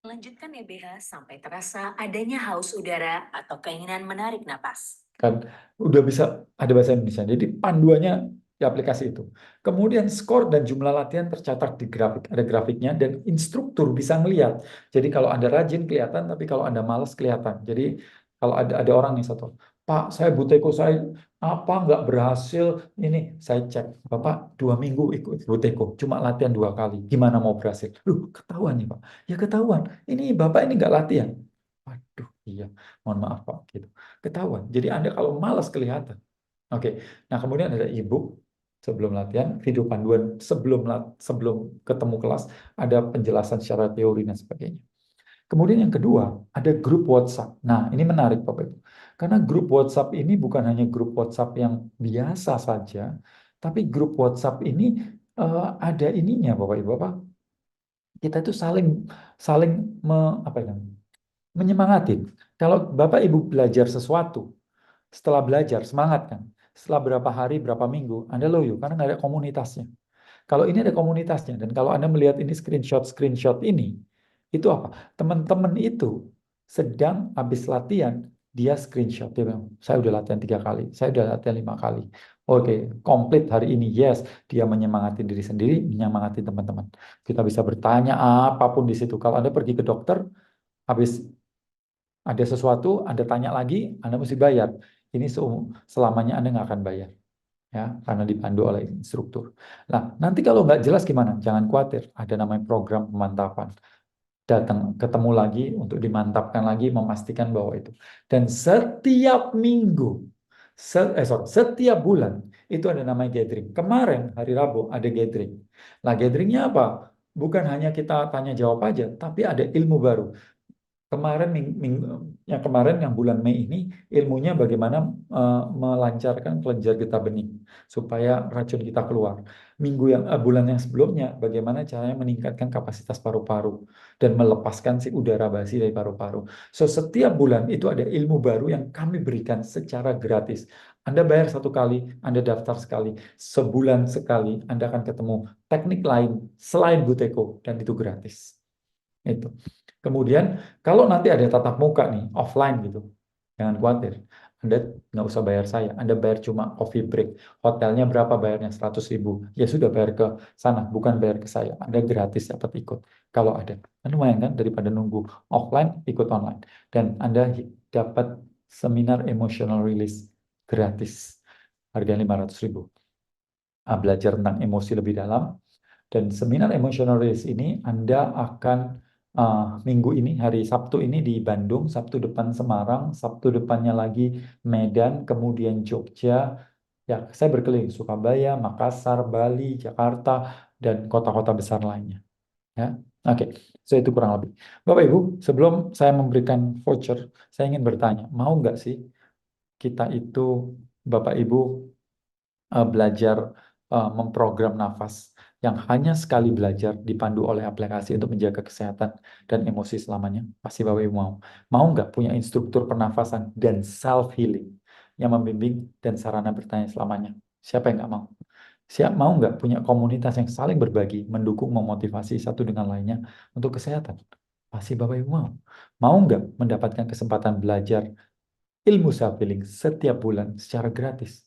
Speaker 2: Lanjutkan ya BH sampai terasa adanya haus udara atau keinginan menarik napas.
Speaker 1: kan udah bisa ada bahasa Indonesia. Jadi panduannya di aplikasi itu. Kemudian skor dan jumlah latihan tercatat di grafik, ada grafiknya dan instruktur bisa ngelihat. Jadi kalau Anda rajin kelihatan, tapi kalau Anda malas kelihatan. Jadi kalau ada orang nih satu, Pak, saya Buteko saya apa nggak berhasil ini saya cek, Bapak 2 minggu ikut Buteko, cuma latihan 2 kali, gimana mau berhasil? Ketahuan nih Pak, ya ketahuan. Ini Bapak ini nggak latihan. Waduh, iya, mohon maaf Pak, gitu. Ketahuan. Jadi Anda kalau malas kelihatan. Oke. Nah, kemudian ada e-book sebelum latihan, video panduan sebelum ketemu kelas, ada penjelasan secara teori dan sebagainya. Kemudian yang kedua, ada grup WhatsApp. Nah, ini menarik Bapak Ibu. Karena grup WhatsApp ini bukan hanya grup WhatsApp yang biasa saja, tapi grup WhatsApp ini ada ininya Bapak Ibu apa? Kita itu saling saling apa ya, menyemangatin. Kalau Bapak Ibu belajar sesuatu, setelah belajar semangat kan. Setelah berapa hari, berapa minggu, Anda loyo karena nggak ada komunitasnya. Kalau ini ada komunitasnya, dan kalau Anda melihat ini screenshot ini, itu apa? Teman-teman itu sedang habis latihan, dia screenshot. Dia bilang, saya udah latihan 3 kali, saya udah latihan 5 kali. Oke, komplit hari ini, yes. Dia menyemangati diri sendiri, menyemangati teman-teman. Kita bisa bertanya apapun di situ. Kalau Anda pergi ke dokter, habis ada sesuatu, Anda tanya lagi, Anda mesti bayar. Ini selamanya Anda nggak akan bayar ya karena dipandu oleh instruktur. Nah, nanti kalau nggak jelas gimana? Jangan khawatir, ada namanya program pemantapan. Datang, ketemu lagi untuk dimantapkan lagi, memastikan bahwa itu. Dan setiap minggu, setiap bulan itu ada namanya gathering. Kemarin hari Rabu ada gathering. Nah, gatheringnya apa? Bukan hanya kita tanya jawab aja, tapi ada ilmu baru. Kemarin yang kemarin yang bulan Mei ini ilmunya bagaimana melancarkan kelenjar getah bening supaya racun kita keluar. Bulan yang sebelumnya bagaimana caranya meningkatkan kapasitas paru-paru dan melepaskan si udara basi dari paru-paru. So setiap bulan itu ada ilmu baru yang kami berikan secara gratis. Anda bayar 1 kali, Anda daftar sekali, sebulan sekali Anda akan ketemu teknik lain selain Buteko dan itu gratis. Itu. Kemudian kalau nanti ada tatap muka nih, offline gitu, jangan khawatir. Anda nggak usah bayar saya, Anda bayar cuma coffee break. Hotelnya berapa bayarnya? 100.000. Ya sudah bayar ke sana, bukan bayar ke saya. Anda gratis dapat ikut. Kalau ada. Kan lumayan kan daripada nunggu offline, ikut online. Dan Anda dapat seminar emotional release gratis. Harga 500.000. Belajar tentang emosi lebih dalam, dan seminar emotional release ini Anda akan minggu ini, hari Sabtu ini di Bandung, Sabtu depan Semarang, Sabtu depannya lagi Medan, kemudian Jogja. Ya, saya berkeliling Surabaya, Makassar, Bali, Jakarta, dan kota-kota besar lainnya. Ya, oke. So itu kurang lebih. Bapak Ibu, sebelum saya memberikan voucher, saya ingin bertanya, mau nggak sih kita itu, Bapak Ibu, belajar memprogram nafas yang hanya sekali belajar dipandu oleh aplikasi untuk menjaga kesehatan dan emosi selamanya? Pasti Bapak Ibu mau. Mau nggak punya instruktur pernafasan dan self healing yang membimbing dan sarana bertanya selamanya? Siapa yang nggak mau? Siap mau nggak punya komunitas yang saling berbagi, mendukung, memotivasi satu dengan lainnya untuk kesehatan? Pasti Bapak Ibu mau. Mau nggak mendapatkan kesempatan belajar ilmu self healing setiap bulan secara gratis?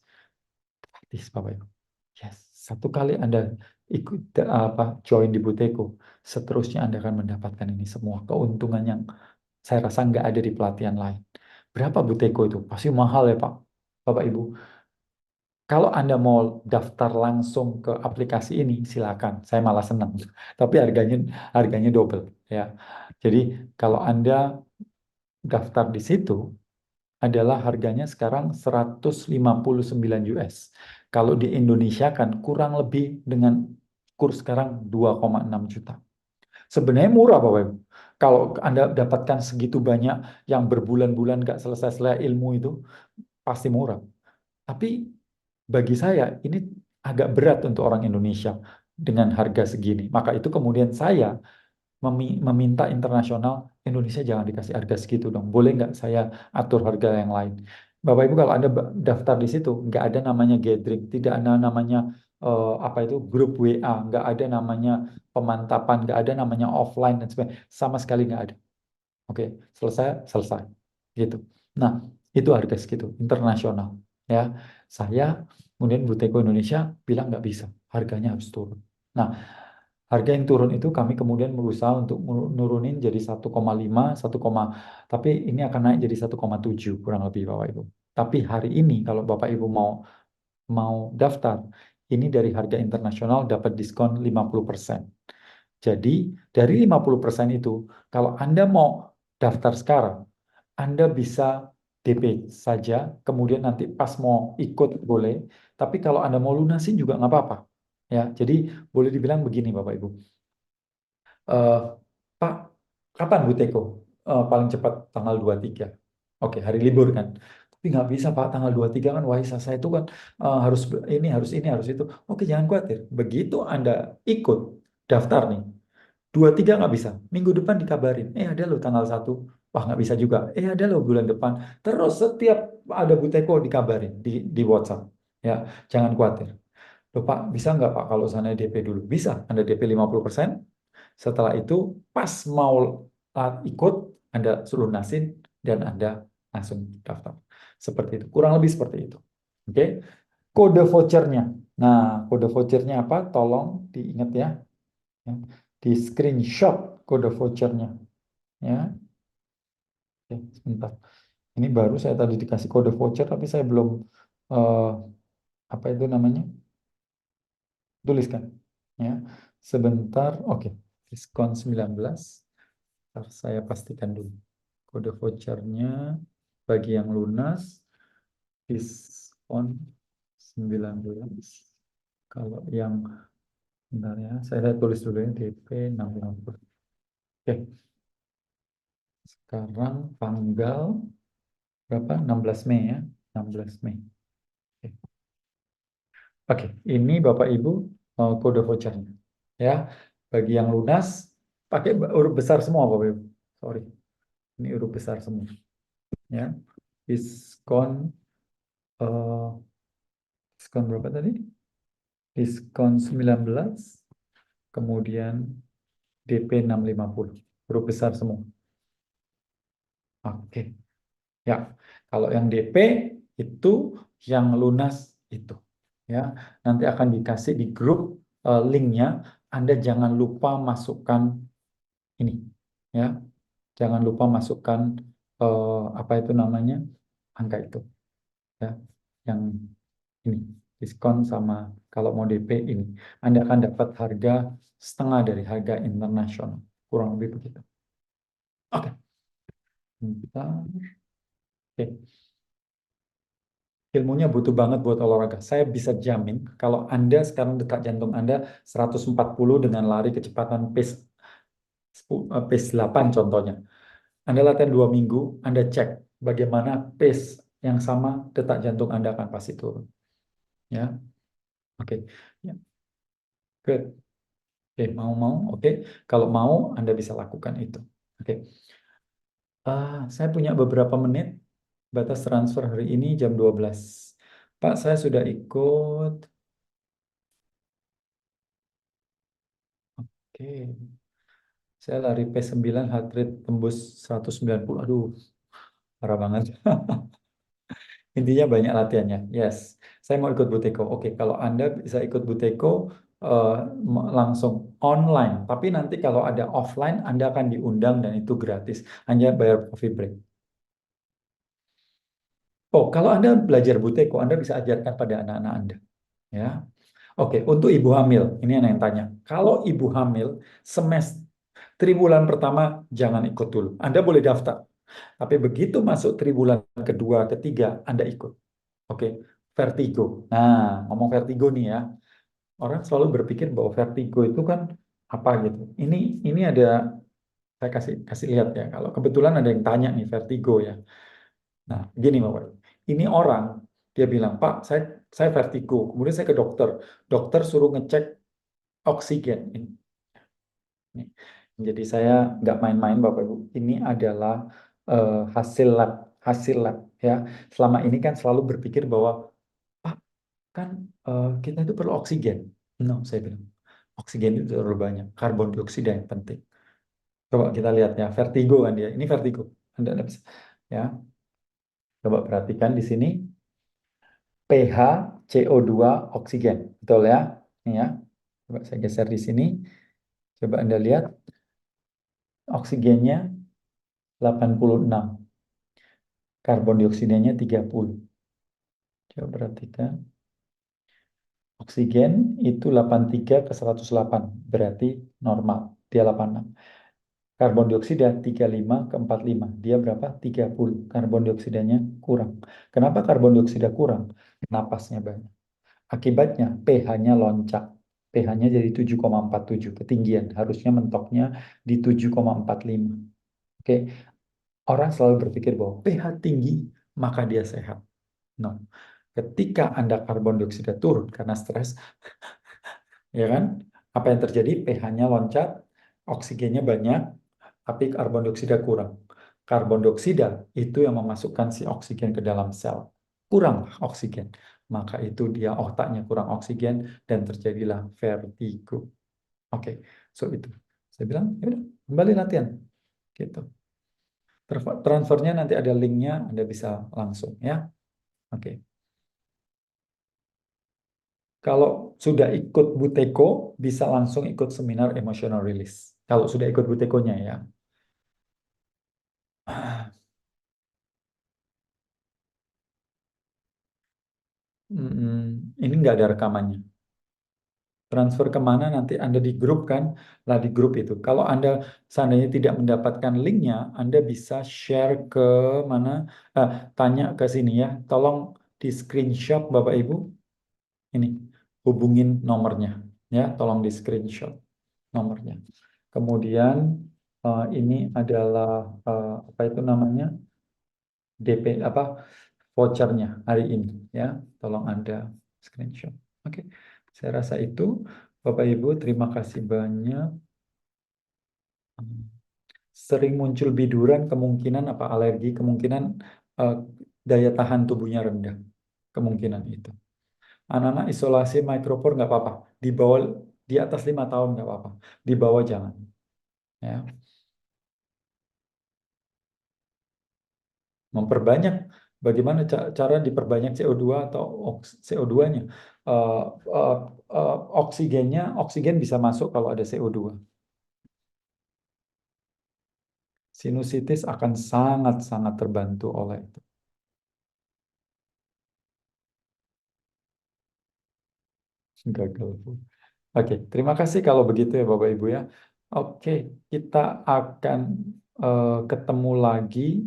Speaker 1: Gratis Bapak Ibu. Yes, 1 kali Anda ikut join di Buteko, seterusnya Anda akan mendapatkan ini semua keuntungan yang saya rasa nggak ada di pelatihan lain. Berapa Buteko itu? Pasti mahal ya Pak, Bapak Ibu. Kalau Anda mau daftar langsung ke aplikasi ini, silakan. Saya malah senang. Tapi harganya double ya. Jadi kalau Anda daftar di situ, adalah harganya sekarang 159 US. Kalau di Indonesia kan kurang lebih dengan kurs sekarang 2,6 juta. Sebenarnya murah Bapak Ibu. Kalau Anda dapatkan segitu banyak yang berbulan-bulan nggak selesai-selesai ilmu itu, pasti murah. Tapi bagi saya ini agak berat untuk orang Indonesia dengan harga segini. Maka itu kemudian saya meminta internasional, Indonesia jangan dikasih harga segitu dong. Boleh nggak saya atur harga yang lain? Bapak Ibu kalau Anda daftar di situ, nggak ada namanya gathering, tidak ada namanya apa itu grup WA, nggak ada namanya pemantapan, nggak ada namanya offline dan sebagainya, sama sekali nggak ada. Oke, selesai, selesai, gitu. Nah, itu harga segitu, internasional. Ya, saya kemudian Buteko Indonesia bilang nggak bisa, harganya harus turun. Nah, harga yang turun itu kami kemudian berusaha untuk nurunin jadi 1,5, 1, tapi ini akan naik jadi 1,7 kurang lebih Bapak Ibu. Tapi hari ini kalau Bapak Ibu mau mau daftar, ini dari harga internasional dapat diskon 50%. Jadi dari 50% itu, kalau Anda mau daftar sekarang, Anda bisa DP saja, kemudian nanti pas mau ikut boleh, tapi kalau Anda mau lunasin juga nggak apa-apa. Ya, jadi boleh dibilang begini Bapak Ibu. Eh, Pak, Kapan Bu Teko? Paling cepat tanggal 23. Oke, hari libur kan. Tapi nggak bisa Pak, tanggal 23 kan waisak saya itu kan harus ini, harus itu. Oke, jangan khawatir. Begitu Anda ikut daftar nih, 23 nggak bisa. Minggu depan dikabarin. Ada loh tanggal 1. Wah, nggak bisa juga. Ada loh bulan depan. Terus setiap ada Bu Teko dikabarin di WhatsApp. Ya, jangan khawatir. Loh Pak, bisa nggak Pak kalau sana DP dulu? Bisa, Anda DP 50%. Setelah itu pas mau ikut, Anda lunasin dan Anda langsung daftar. Seperti itu. Kurang lebih seperti itu. Oke. Kode vouchernya. Nah, kode vouchernya apa? Tolong diingat ya. Ya. Di screenshot kode vouchernya. Ya. Oke, sebentar. Ini baru saya tadi dikasih kode voucher, tapi saya belum eh, apa itu namanya? Tuliskan. Ya. Sebentar. Oke. Diskon 19. Ntar saya pastikan dulu. Kode vouchernya bagi yang lunas diskon 19. Kalau yang bentar ya, saya tulis dulu ya DP 650. Oke, sekarang tanggal berapa? 16 Mei ya. 16 Mei. Oke, Oke, ini Bapak Ibu kode vouchernya. Ya, bagi yang lunas pakai huruf besar semua Bapak Ibu. Sorry, ini huruf besar semua. Ya, diskon eh, diskon berapa tadi? Diskon 19, kemudian DP 650. Huruf besar semua. Oke. Ya, kalau yang DP itu yang lunas itu. Ya, nanti akan dikasih di grup linknya. Anda jangan lupa masukkan ini. Ya, jangan lupa masukkan apa itu namanya angka itu. Ya, yang ini diskon sama kalau mau DP ini. Anda akan dapat harga setengah dari harga internasional. Kurang lebih begitu. Oke. Bentar. Oke. Ilmunya butuh banget buat olahraga. Saya bisa jamin kalau Anda sekarang detak jantung Anda 140 dengan lari kecepatan pace 8 contohnya. Anda latihan 2 minggu, Anda cek bagaimana pace yang sama detak jantung Anda akan pasti turun. Ya, oke. Ya, good. Oke, mau. Oke, kalau mau Anda bisa lakukan itu. Oke. Saya punya beberapa menit. Batas transfer hari ini jam 12. Pak, saya sudah ikut. Oke. Saya lari P9, heart rate tembus 190. Aduh, parah banget. Intinya banyak latihannya. Yes. Saya mau ikut Buteko. Oke, kalau Anda bisa ikut Buteko eh, langsung online. Tapi nanti kalau ada offline, Anda akan diundang dan itu gratis. Hanya bayar coffee break. Oh, kalau Anda belajar Buteko, Anda bisa ajarkan pada anak-anak Anda. Ya. Oke, untuk ibu hamil, ini yang tanya. Kalau ibu hamil, semester triwulan pertama jangan ikut dulu. Anda boleh daftar. Tapi begitu masuk triwulan kedua, ketiga, Anda ikut. Oke, vertigo. Nah, ngomong vertigo nih ya. Orang selalu berpikir bahwa vertigo itu kan apa gitu. Ini ada saya kasih kasih lihat ya. Kalau kebetulan ada yang tanya nih vertigo ya. Nah, gini Bapak. Ini orang dia bilang, "Pak, saya vertigo." Kemudian saya ke dokter. Dokter suruh ngecek oksigen. Ini. Jadi saya nggak main-main Bapak Ibu. Ini adalah hasil lab ya. Selama ini kan selalu berpikir bahwa Pak kan kita itu perlu oksigen. No, saya bilang oksigen itu terlalu banyak. Karbon dioksida yang penting. Coba kita lihat ya, vertigo kan dia. Ini vertigo. Anda bisa ya. Coba perhatikan di sini pH CO2 oksigen. Betul ya? Ini ya. Coba saya geser di sini. Coba Anda lihat oksigennya 86. Karbon dioksidanya 30. Coba perhatikan. Oksigen itu 83 ke 108. Berarti normal. Dia 86. Karbon dioksida 35 ke 45. Dia berapa? 30. Karbon dioksidanya kurang. Kenapa karbon dioksida kurang? Napasnya banyak. Akibatnya pH-nya loncat. pH-nya jadi 7,47 ketinggian. Harusnya mentoknya di 7,45. Oke, orang selalu berpikir bahwa pH tinggi maka dia sehat. No. Ketika Anda karbon dioksida turun karena stres, ya kan? Apa yang terjadi? pH-nya loncat, oksigennya banyak, tapi karbon dioksida kurang. Karbon dioksida itu yang memasukkan si oksigen ke dalam sel. Kurang oksigen. Maka itu dia otaknya kurang oksigen dan terjadilah vertigo. Oke, so itu. Saya bilang, ya udah, kembali latihan. Gitu. Transfernya nanti ada linknya, Anda bisa langsung ya. Oke. Kalau sudah ikut Buteko, bisa langsung ikut seminar emotional release. Kalau sudah ikut Butekonya ya. Ini nggak ada rekamannya. Transfer kemana nanti Anda di grup kan? Lah di grup itu. Kalau Anda seandainya tidak mendapatkan linknya, Anda bisa share ke mana? Tanya ke sini ya. Tolong di screenshot Bapak Ibu. Ini hubungin nomornya ya. Tolong di screenshot nomornya. Kemudian ini adalah apa itu namanya? DP apa vouchernya hari ini ya. Tolong Anda screenshot. Oke. Saya rasa itu Bapak Ibu terima kasih banyak. Sering muncul biduran kemungkinan apa alergi kemungkinan eh, daya tahan tubuhnya rendah. Kemungkinan itu. Anak-anak isolasi mikropor nggak apa-apa. Di bawah di atas 5 tahun nggak apa-apa. Di bawah jangan. Ya. Memperbanyak bagaimana cara diperbanyak CO2 atau CO2-nya. Eh, eh, Oksigennya, oksigen bisa masuk kalau ada CO2. Sinusitis akan sangat-sangat terbantu oleh itu. Gagal. Oke, terima kasih kalau begitu ya Bapak Ibu ya. Oke, kita akan ketemu lagi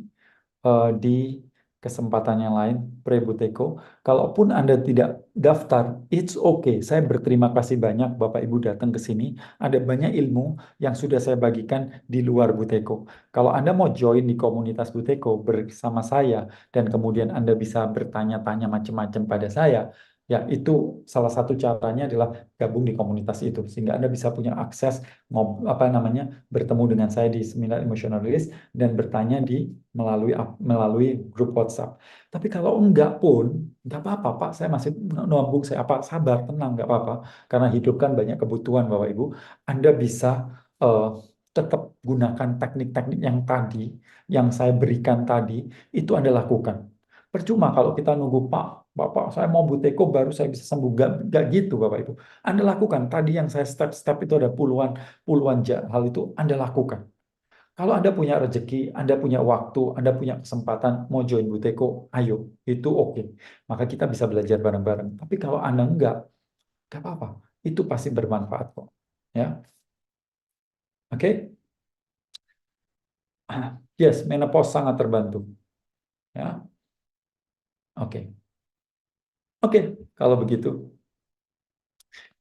Speaker 1: di kesempatan yang lain pre-Buteko. Kalaupun Anda tidak daftar, it's okay. Saya berterima kasih banyak Bapak Ibu datang ke sini. Ada banyak ilmu yang sudah saya bagikan di luar Buteko. Kalau Anda mau join di komunitas Buteko bersama saya dan kemudian Anda bisa bertanya-tanya macam-macam pada saya, ya itu salah satu caranya adalah gabung di komunitas itu sehingga Anda bisa punya akses apa namanya bertemu dengan saya di seminar emotional release dan bertanya di melalui grup WhatsApp. Tapi kalau enggak pun, enggak apa-apa Pak, saya masih nambung saya apa sabar, tenang, enggak apa-apa. Karena hidup kan banyak kebutuhan Bapak Ibu. Anda bisa eh, tetap gunakan teknik-teknik yang tadi, yang saya berikan tadi, itu Anda lakukan. Percuma kalau kita nunggu Pak, Bapak, saya mau buteko baru saya bisa sembuh. Enggak gitu Bapak Ibu. Anda lakukan. Tadi yang saya step-step itu ada puluhan puluhan hal itu Anda lakukan. Kalau Anda punya rezeki, Anda punya waktu, Anda punya kesempatan mau join Buteko, ayo, itu oke. Maka kita bisa belajar bareng-bareng. Tapi kalau Anda enggak apa-apa. Itu pasti bermanfaat kok. Ya, oke? Yes, menopause sangat terbantu. Ya, oke. Oke, kalau begitu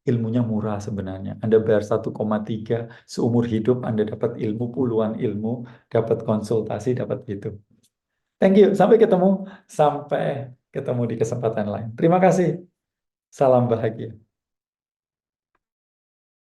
Speaker 1: ilmunya murah sebenarnya. Anda bayar 1,3 seumur hidup, Anda dapat ilmu puluhan ilmu, dapat konsultasi, dapat gitu. Thank you. Sampai ketemu. Sampai ketemu di kesempatan lain. Terima kasih. Salam bahagia.